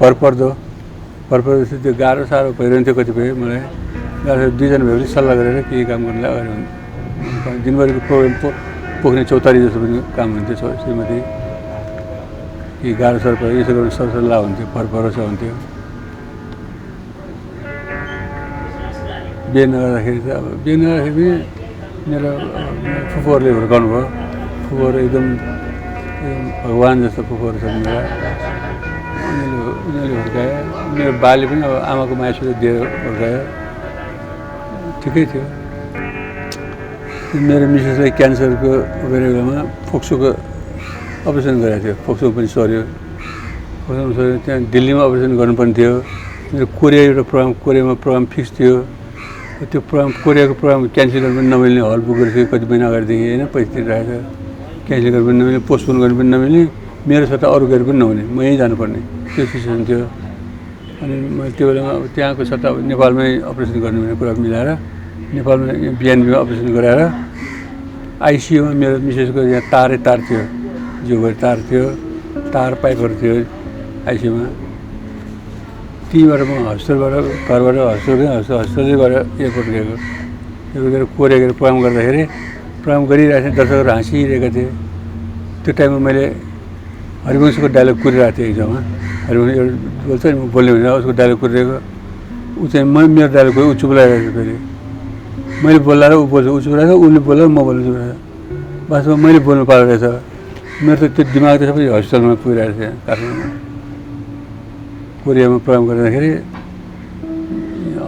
भरपर्दो जस्तो त्यो गाह्रो साह्रो भइरहन्थ्यो कतिपय मलाई गाह्रो दुईजना भए पनि सल्लाह गरेर केही काम गर्नलाई अगाडि हुन्थ्यो दिनभरिको प्रोग्राम पोख्ने चौतारी जस्तो पनि काम हुन्थ्यो श्रीमती कि गाह्रो साह्रो पऱ्यो यसो गर्नु सरसल्लाह हुन्थ्यो भरोसा हुन्थ्यो बिहे नगर्दाखेरि त अब बिहे नगर्दाखेरि पनि मेरो फुपूहरूले हुर्काउनु भयो फुपूहरू एकदम भगवान् जस्तो फुपूहरू छन् मेरा उनीहरूले हुर्कायो मेरो बाले पनि अब आमाको मायासुर दिएर हुर्कायो ठिकै थियो मेरो मिसेसलाई क्यान्सरको बेलामा फोक्सोको अपरेसन गरेको थियो फोक्सो पनि सर्यो त्यहाँ दिल्लीमा अपरेसन गर्नुपर्ने थियो मेरो कोरियामा प्रोग्राम फिक्स थियो त्यो कोरियाको प्रोग्राम क्यान्सल गर्नु पनि नमिल्ने हल बुक गरेको थियो कति महिना अगाडिदेखि होइन पैसा तिरिरहेको छ क्यान्सल गर्नु पनि नमिल्ने पोस्टपोन गर्नु पनि नमिल्ने मेरो सट्टा अरू गएर पनि नहुने म यहीँ जानुपर्ने त्यो सिचुएसन थियो अनि मैले त्यो बेलामा अब त्यहाँको सट्टा नेपालमै अपरेसन गर्ने भन्ने कुरा मिलाएर नेपालमा बिहानमा अपरेसन गराएर आइसियुमा मेरो मिसेसको यहाँ तार थियो जिउभरि तार थियो तार पाइपहरू थियो आइसियुमा त्यहीँबाट म घरबाट हस्पिटलै गएर एयरपोर्ट गएको एयरपोर्ट गएर कोरिया गएर प्रोग्राम गर्दाखेरि प्रोग्राम गरिरहेको थिएँ दर्शकहरू हाँसिरहेको थिएँ त्यो टाइममा मैले हरिवंशको डायलग कुरिरहेको थिएँ एक्जाममा हरिवंश एउटा बोल्छ नि म बोल्ने भनेर उसको डायलग कुरिरहेको ऊ चाहिँ मेरो डायलग ऊ चुप लगाइरहेको थियो फेरि मैले बोलाएर ऊ बोल्छ ऊ चुप रहेछ उसले बोलेर म बोल्नु चुप रहेछ वास्तवमा मैले बोल्नु पाएको रहेछ मेरो त त्यो दिमाग त सबै हस्पिटलमा पुगिरहेको थियो काठमाडौँमा कोरियामा प्रोग्राम गर्दाखेरि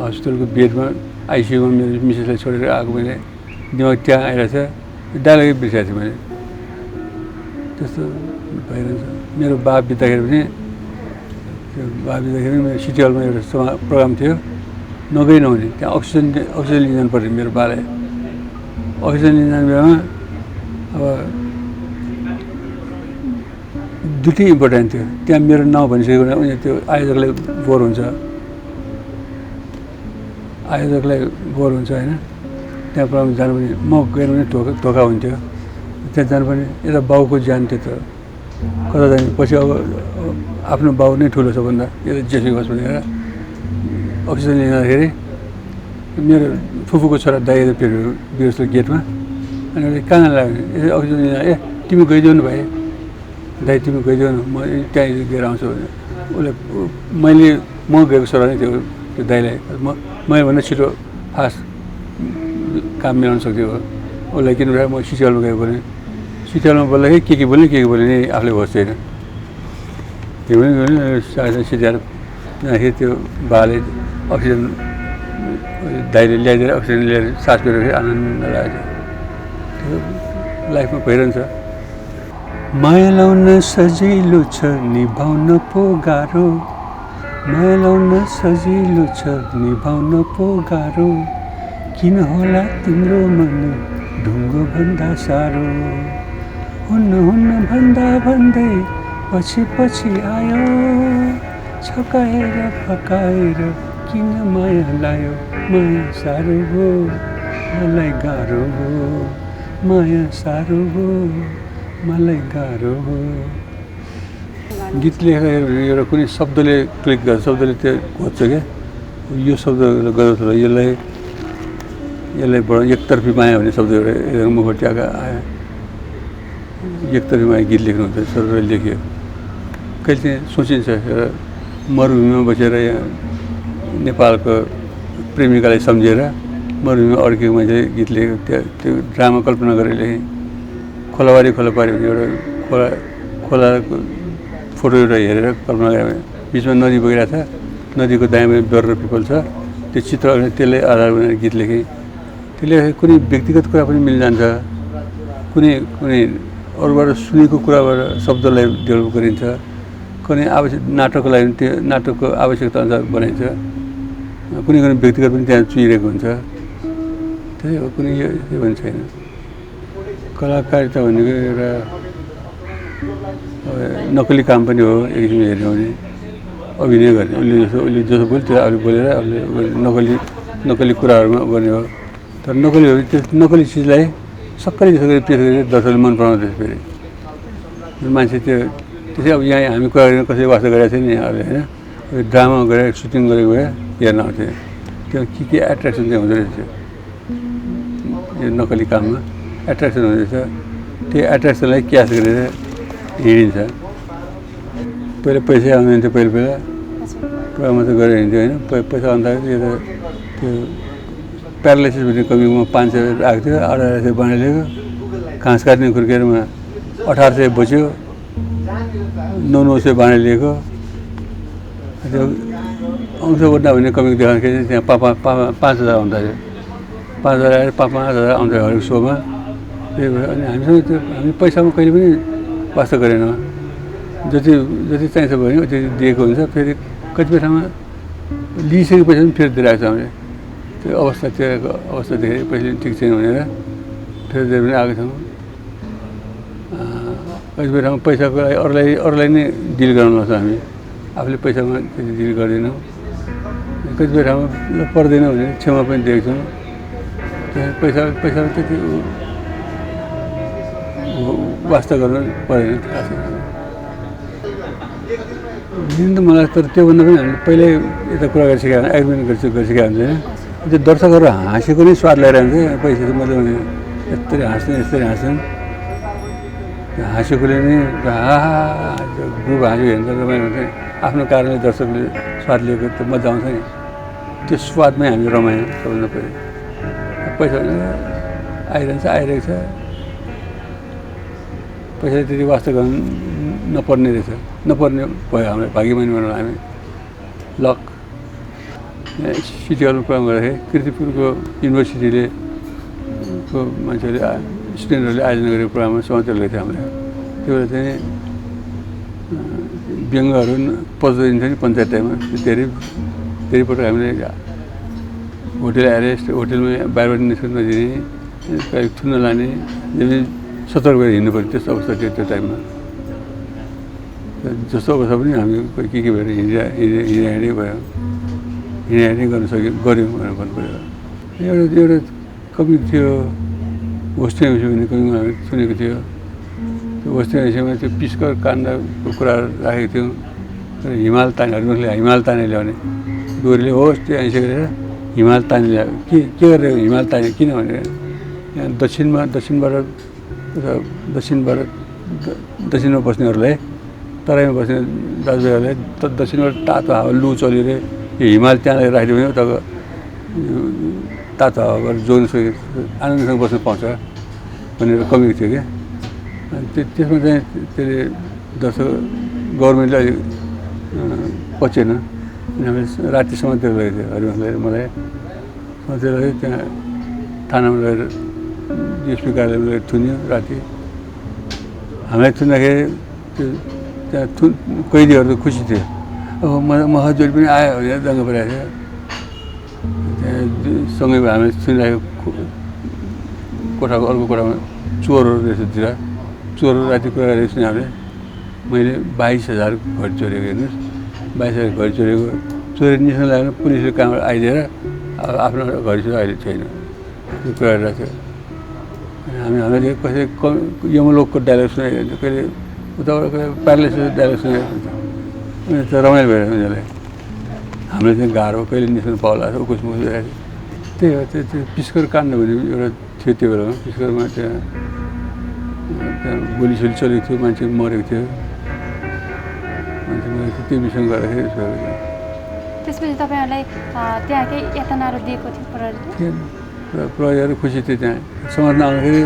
हस्पिटलको बेडमा आइसियुमा मेरो मिसेसलाई छोडेर आएको मैले दिमाग त्यहाँ आइरहेछ डायलगै बिर्सेको थिएँ मैले त्यस्तो भइरहेछ मेरो बा बित्दाखेरि पनि मेरो सिटी हलमा एउटा प्रोग्राम थियो नगई नहुने त्यहाँ अक्सिजन लिन जानु पर्थ्यो मेरो बालाई अक्सिजन लिन जाने बेलामा अब दुइटै इम्पोर्टेन्ट थियो त्यहाँ मेरो नाउँ भनिसकेको बेला उनीहरू त्यो आयोजकलाई बोर हुन्छ होइन त्यहाँ प्रोग्राम जानु पनि म गएर पनि धोका हुन्थ्यो त्यहाँ जानुपर्ने यता बाउको ज्यान थियो त कता जाने पछि अब आफ्नो बाउ नै ठुलो छ भन्दा यता जेसी होस् भनेर अक्सिजन लिन जाँदाखेरि मेरो फुपूको छोरा दाइ फेरि बिरस्तो गेटमा अनि उसले कहाँ लाग्यो यसो अक्सिजन लिन तिमी गइदेऊ न भाइ दाइ तिमी गइदेऊ न म त्यहाँ गएर आउँछु भने उसले म गएको छोरा नै त्यो दाइलाई मैले भन्दा छिटो फास्ट काम मिलाउन सक्थ्यो उसलाई किनभने म सिटिहलमा गएको भने सिटिहलमा बोल्दाखेरि के बोल्ने नि आफूले होस् छैन त्यो पनि सिधाएर त्यहाँदेखि त्यो बाले अक्सिजन दाइले ल्याइदिएर अक्सिजन ल्याएर सास फेरेर आनन्द लाग्यो लाइफमा भइरहन्छ। माया लाउन सजिलो छ निभाउन पो गाह्रो, माया लाउन सजिलो छ निभाउन पो गाह्रो, किन होला तिम्रो मन ढुङ्गो भन्दा साह्रो। हुन्न हुन्न भन्दा भन्दै पछि पछि आयो, छकाएर फकाएर किन माया लायो। माया साह्रो हो मलाई गाह्रो हो, माया साह्रो हो मलाई गाह्रो हो। गीत लेखेर एउटा कुनै शब्दले क्लिक गर्छ, शब्दले त्यो खोज्छ क्या, यो शब्द गर्छ यसलाई एकतर्फी माया भन्ने शब्द एउटा मुखबाट आएको आयो। एकतर्फी माया गीत लेख्नुहुन्छ सरले लेख्यो। कहिले चाहिँ सोचिन्छ एउटा मरुभूमिमा बसेर यहाँ नेपालको प्रेमिकालाई सम्झेर मरुभूमिमा अड्केको मान्छेले गीत लेख्यो। त्यो ड्रामा कल्पना गरेर लेखेँ। खोलाबारी खोलापारी भन्ने एउटा खोलाको फोटो एउटा हेरेर कल्पना गरेँ। बिचमा नदी बगिरहेको छ, नदीको दायाँमा बर र पिपल छ, त्यो चित्र त्यसलाई आधार बनाएर गीत लेखेँ। त्यसले कुनै व्यक्तिगत कुरा पनि मिल जान्छ, कुनै अरूबाट सुनेको कुराबाट शब्दलाई डेभलप गरिन्छ, कुनै आवश्यक नाटकको लागि त्यो नाटकको आवश्यकता अनुसार बनाइन्छ, कुनै व्यक्तिगत पनि त्यहाँ चुइरहेको हुन्छ। त्यही हो, कुनै यो भन्ने छैन। कलाकारिता भनेको एउटा नक्कली काम पनि हो एक किसिमले हेर्ने हो भने। अभिनय गर्ने उसले जसो बोल्यो त्यो आफूले बोलेर आफूले नक्कली कुराहरूमा गर्ने हो। तर नक्कली हो त्यो नक्कली चिजलाई सक्कली जसरी पेस गरेर दर्शकले मन पराउँदैछ। फेरि मान्छे त्यो त्यसै अब यहाँ हामी कुरा गरेर कसै वास्ता गरेको छैन यहाँहरूले होइन, ड्रामा गरेर सुटिङ गरेको भए हेर्न आउँथ्यो। त्यो के एट्र्याक्सन चाहिँ हुँदो रहेछ यो नक्कली काममा, एट्र्याक्सन हुँदो रहेछ। त्यो एट्र्याक्सनलाई क्यास गरेर हिँडिन्छ। पहिला पैसा आउँदैन थियो, पहिला मात्रै गरेर हिँड्थ्यो होइन। पैसा आउँदाखेरि यो त त्यो प्यारालाइसिस भन्ने कमिकमा 500 आएको थियो, 1800 बनाइलिएको। घाँस काट्ने खुर्केरमा 1800 बच्यो, 900 बनाइलिएको। त्यो अंशवटा भन्ने कमिक देखाउँदाखेरि त्यहाँ 5000 आउँदा थियो। 5000 आएर 5000 आउँछ हरेक सोमा। त्यही भएर अनि हामीसँग त्यो हामी पैसामा कहिले पनि वास्ता गरेनौँ। जति चाहिन्छ भने त्यति दिएको हुन्छ। फेरि कतिपय ठाउँमा लिइसकेपछि पनि फेरि दिइरहेको छ हामीले। त्यो अवस्था देखेर पैसा ठिक छैन भनेर फेरि दिएर पनि आएको छौँ। कतिपय ठाउँमा पैसाको लागि अरूलाई नै डिल गर्न लाग्छ हामी, आफूले पैसामा त्यति डिल गर्दैनौँ। कतिपय ठाउँमा पर्दैन भने छेउमा पनि दिएको छौँ। पैसा त्यति वास्ता गर्नु परेन खास दिन त मलाई। तर त्योभन्दा पनि हामीले पहिल्यै यता कुरा गरिसकेका एग्रिमेन्ट गरिसकेका हुन्छ होइन। त्यो दर्शकहरू हाँसेको नै स्वाद लगाइरहन्छ। पैसा चाहिँ मतलब यस्तरी हाँस्छन् हाँसेकोले नै ग्रुप हाँस्यो हेर्नु रमाइलो हुन्छ। आफ्नो कारणले दर्शकले स्वाद लिएको त्यो मजा आउँछ नि, त्यो स्वादमै हामी रमायौँ सबभन्दा पहिले। पैसा आइरहेको छ, पैसा त्यति वास्ता गर्नु नपर्ने रहेछ, नपर्ने भयो हामीलाई। भाग्यमानी भनौँ हामी। लक सिटी हलमा प्रोग्राम गर्दाखेरि किर्तिपुरको युनिभर्सिटीले मान्छेहरूले स्टुडेन्टहरूले आयोजना गरेको प्रोग्राममा समाचार गरेको थियो हामीलाई। त्यो बेला चाहिँ व्यङ्गहरू पस्दो दिन्छ नि पञ्चायत टाइममा। धेरै पटक हामीले होटेल एरेस्ट, होटेलमा बाहिरबाट निस्कन नदिने, थुन्न लाने, सतर्क भएर हिँड्नु पऱ्यो। त्यस्तो अवस्था थियो त्यो टाइममा। जस्तो अवस्था पनि हामी के भएर हिँडिहाल्दै भयो, हिँडिहाल्दै गर्न गऱ्यौँ भनेर भन्नु पऱ्यो। एउटा कमिक थियो होस्टे हँसी भन्ने कमिकमा हामी सुनेको थियो। त्यो होस्टे हँसीमा त्यो पिस्कर काण्डको कुरा राखेको थियौँ। हिमाल ताने हरिवंशले हिमाल ताने ल्याउने, गोरीले होस्टे हँसी गरेर हिमाल ताने ल्यायो। के गरेर हिमाल ताने किनभने यहाँ दक्षिणमा बस्नेहरूलाई, तराईमा बस्ने दाजुभाइहरूलाई दक्षिणबाट तातो हावा लु चलेर यो हिमाल त्यहाँ राखिदियो भने उताको तातो हावाबाट जोड्न सके आनन्दसँग बस्न पाउँछ भनेर कमिक थियो क्या। अनि त्यसमा चाहिँ त्यसले दर्शक गभर्मेन्टले अलिक पचेन। अनि हामीले राति समातेर लगेको थियो हरिवंशलाई मलाई। समातेर लगेर त्यहाँ थानामा लगेर डिएसपी कार्यालयमा थुन्यो राति। हामीलाई थुन्दाखेरि त्यो त्यहाँ कैदीहरू त खुसी थियो। अब महाजोरी पनि आयो भनेर दङ्ग परेको थियो। त्यहाँ सँगै हामीले सुनिरहेको कोठाको अर्को कोठामा चोरहरू रहेछ चोरहरू राति कुरा गरेको सुने हामीले। मैले 22,000 घडी चोरेको हेर्नुहोस्, 22,000 घडी चोरेको। चोरी निस्कन लाग्यो पुलिसले कहाँबाट आइदिएर आफ्नो घडी चाहिँ अहिले छैन त्यो कुरा गरिरहेको थियो। हामीले कसै यमलोकको डायलग सुनाइदियो भने कहिले उताबाट कहिले प्यारालाइसिसको डायलग सुनाइदिएको हुन्छ। त रमाइलो भइरहेको उनीहरूलाई। हामीले चाहिँ गाह्रो कहिले निस्कनु पाउला उकुस मुकुस भइरहेको थियो। त्यही हो त्यो पिस्कर काण्ड भन्ने एउटा थियो त्यो बेलामा। पिस्करमा त्यहाँ गोलीसोली चलेको थियो, मान्छे मरेको थियो, त्यो विषयमा गर्दाखेरि त्यसपछि तपाईँहरूलाई त्यहाँकै यातनाहरू दिएको थियो प्रहरीले? प्रहरीहरू खुसी थियो। त्यहाँ समाजमा आउँदाखेरि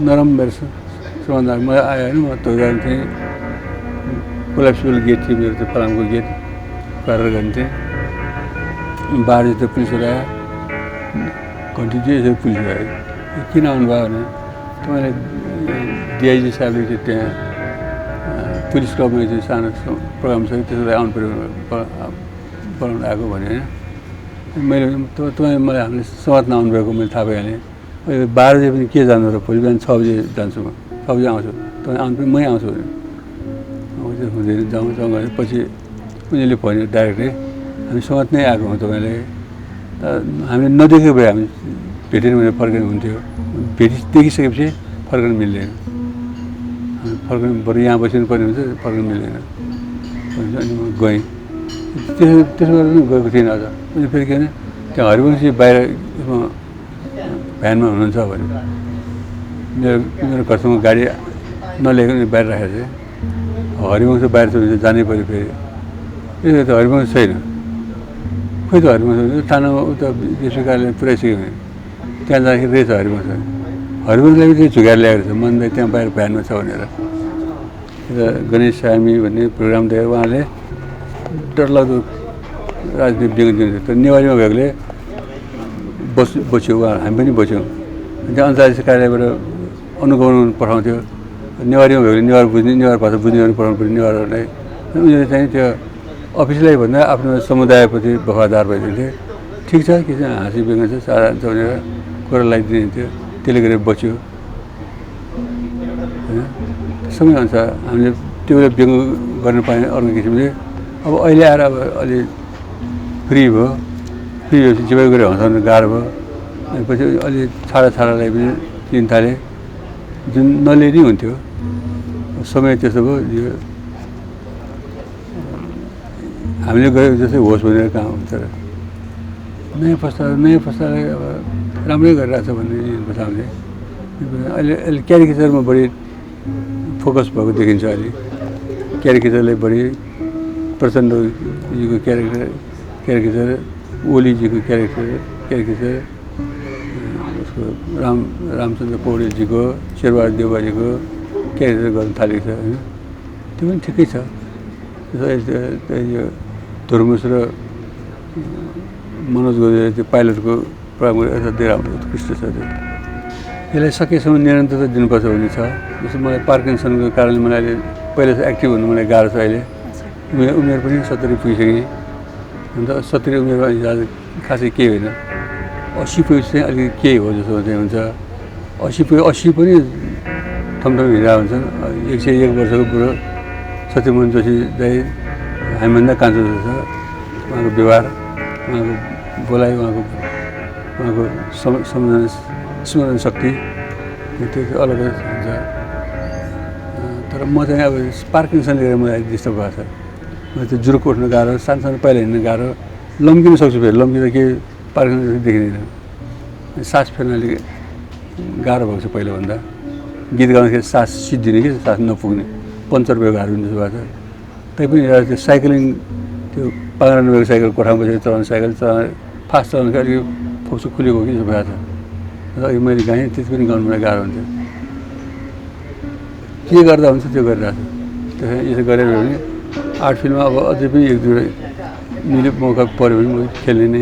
नरम मेरो समाजमा मलाई आयो होइन। म त्यो कारण चाहिँ कोलाप्सिबल गेट थियो मेरो, त्यो फलामको गेट पारेर गन्थेँ। बाह्र जस्तो पुलिसहरू आयो, घन्टी चाहिँ यसरी पुलिसहरू आयो। किन आउनुभयो भने तपाईँले डिआइजी साहबले चाहिँ त्यहाँ पुलिस क्लबमा चाहिँ सानो प्रोग्राम छ त्यसको लागि आउनु पऱ्यो बोलाउनु आएको भने होइन। मैले तपाईँ मलाई हामीले समाजमा आउनुभएको मैले थाहा पाइहालेँ। अहिले 12 बजे पनि के जानु र भोलि बिहान 6 बजे जान्छु म, 6 बजे आउँछु, तपाईँ आउनु पनि मै आउँछु भने हुँदैन जाउँ भने पछि उनीहरूले भन्यो डाइरेक्टै हामी समाज नै आएको हो तपाईँले। हामीले नदेखेको भए हामी भेटेन भने फर्कनु हुन्थ्यो। देखिसकेपछि फर्कनु मिल्दैन, फर्कनु बरु यहाँ बसिनु पर्ने हुन्छ, फर्कनु मिल्दैन। अनि म गएँ। त्यसो गरेर पनि गएको थिइनँ। अझ अनि फेरि के भने त्यहाँ हरिवंशी बाहिर भ्यानमा हुनुहुन्छ भने मेरो घरसँग गाडी नल्याएको बाहिर राखेको थिएँ। हरिवंश बाहिर छ भने जानै पऱ्यो। फेरि यसो त हरिवंश छैन, खोइ त हरिवंश थानामा उता डिएसपी कार्यालय पुऱ्याइसक्यो भने त्यहाँ जाँदाखेरि रहेछ हरिवंश। हरिवंशलाई पनि झुकाएर ल्याएको रहेछ मनलाई त्यहाँ बाहिर भ्यानमा छ भनेर। र गणेश सामी भन्ने प्रोग्राम दिएर उहाँले डरलाग्दो राजनीति दिनुहुन्थ्यो। तर नेवारीमा भएकोले बच्यो, उहाँ हामी पनि बच्यौँ। त्यहाँ अन्तर्राष्ट्रिय कार्यालयबाट अनुगमन पठाउँथ्यो। नेवारीमा भएकोले नेवार बुझ्ने, नेवार भाषा बुझ्ने भने पठाउनु पऱ्यो नेवारहरूलाई। उनीहरूले चाहिँ त्यो अफिसलाई भन्दा आफ्नो समुदायप्रति वफादार भइदिन्थे। ठिक छ कि चाहिँ हाँसी बेङ्ग छ सारा छ भनेर कुरा लगाइदिन्थ्यो। त्यसले गरेर बच्यो होइन। समयअनुसार हामीले त्यो बेला व्यङ्ग गर्न पाएन अर्को किसिमले। अब अहिले आएर अब अलि फ्री भएपछि जीवन गरेर हँसाउनु गाह्रो भयो। अनि पछि अलि छाडालाई पनि लिन थालेँ, जुन नलिने हुन्थ्यो। समय त्यस्तो भयो। यो हामीले गरेको जस्तै होस् भनेर कहाँ हुन्छ र। नयाँ पुस्तालाई अब राम्रै गरिरहेको छ भन्ने लिनुपर्छ हामीले। अहिले क्यारिकेचरमा बढी फोकस भएको देखिन्छ। अहिले क्यारिकेचरलाई बढी प्रचण्डजीको क्यारिकेचर, ओलीजीको क्यारिकेचर, उसको रामचन्द्र पौडेलजीको, शेरबहादुर देउवाजीको क्यारिकेचर गर्न थालेको छ होइन। त्यो पनि ठिकै छ। यो धुर्मुस र मनोज गोजले त्यो पाइलटको प्रोग्राम गरेर धेरै राम्रो उत्कृष्ट छ। त्यो यसलाई सकेसम्म निरन्तरता दिनुपर्छ भन्ने छ। जस्तो मलाई पार्किन्सनको कारणले मलाई अहिले पहिला एक्टिभ हुनु मलाई गाह्रो छ। अहिले उमेर पनि 70 पुगिसकेँ। अन्त 70 उमेरमा आज खासै केही होइन। 80 पुगेपछि चाहिँ अलिकति केही हो जस्तो चाहिँ हुन्छ। 80 पनि थमथम हिँडिरहेको हुन्छन्। 101 वर्षको बुढो सत्यमोहन जोशी दाइ हामीभन्दा कान्छो छ। उहाँको व्यवहार, उहाँको बोलाइ, उहाँको स्मरण शक्ति त्यो अलग हुन्छ। तर म चाहिँ अब पार्किन्सनले गर्दा मलाई डिस्टर्ब भएको छ। म त्यो जुरुक उठ्न गाह्रो, सानो पहिला हिँड्न गाह्रो, लम्किन सक्छु। फेरि लम्किँदा केही पार्किन्सन देखिँदैन। सास फेर्न अलिक गाह्रो भएको छ पहिलाभन्दा। गीत गाउँदाखेरि सास सिद्धिने कि सास नपुग्ने, पङ्चर भएको हार हुन्छ भएको छ। तैपनि त्यो साइक्लिङ, त्यो पाङ्ग्रा नभएको साइकल कोठामा बसेर चलाउने साइकल फास्ट चलाउनु अलिक फोक्सो खुलेको कि जस्तो भएको छ। र अहिले मैले गाएँ, त्यति पनि गाउनु मलाई गाह्रो हुन्छ। के गर्दा हुन्छ त्यो गरिरहेको छु। त्यसो यसो गरेर भने आर्ट फिल्ममा अब अझै पनि 1-2 मिले मौका पऱ्यो भने म खेल्ने नै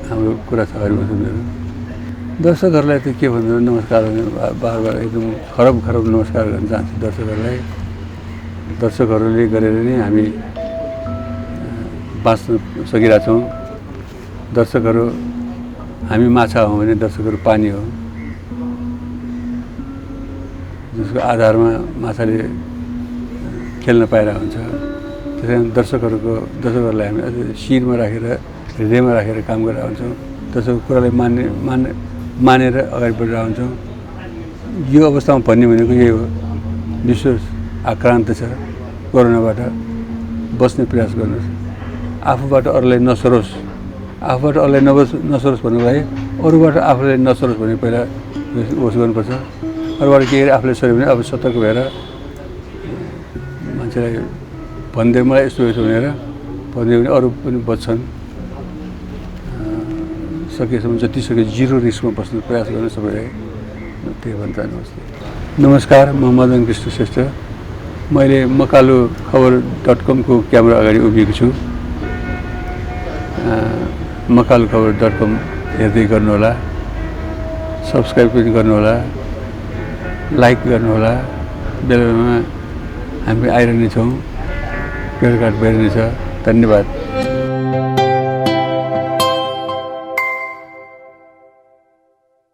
हाम्रो कुरा छ। हरिवंश मेरो दर्शकहरूलाई त के भन्नु नमस्कार बार बार एकदम खरब नमस्कार गर्न चाहन्छु दर्शकहरूलाई। दर्शकहरूले गरेर नै हामी बाँच्न सकिरहेछौँ। दर्शकहरू हामी माछा हौँ भने दर्शकहरू पानी हो, जसको आधारमा माछाले खेल्न पाइरहेको हुन्छ। त्यसै कारण दर्शकहरूलाई हामी अझै शिरमा राखेर हृदयमा राखेर काम गरेर हुन्छौँ। दर्शकको कुरालाई मानेर अगाडि बढिरहेको हुन्छौँ। यो अवस्थामा भन्ने भनेको यही हो, विश्व आक्रान्त छ, कोरोनाबाट बस्ने प्रयास गर्नुहोस्। आफूबाट अरूलाई नसरोस्, आफूबाट अरूलाई नसरोस् भन्नुको लागि अरूबाट आफूलाई नसरोस् भने पहिला होस् गर्नुपर्छ। अरूबाट के गरी आफूलाई सऱ्यो भने अब सतर्क भएर मान्छेलाई भनिदियो मलाई यस्तो भनेर भनिदियो भने अरू पनि बच्छन्। सकेसम्म जति सक्यो जिरो रिस्कमा बस्ने प्रयास गर्नु सबैलाई त्यही भन्न चाहन्छु। नमस्कार, म मदन कृष्ण श्रेष्ठ। मैले makalukhbar.com को क्यामेरा अगाडि उभिएको छु। makalukhbar.com हेर्दै गर्नुहोला, सब्सक्राइब पनि गर्नुहोला, लाइक गर्नुहोला। बेलामा हामी आइरहनेछौँ, भेटघाट भइरहनेछ। धन्यवाद।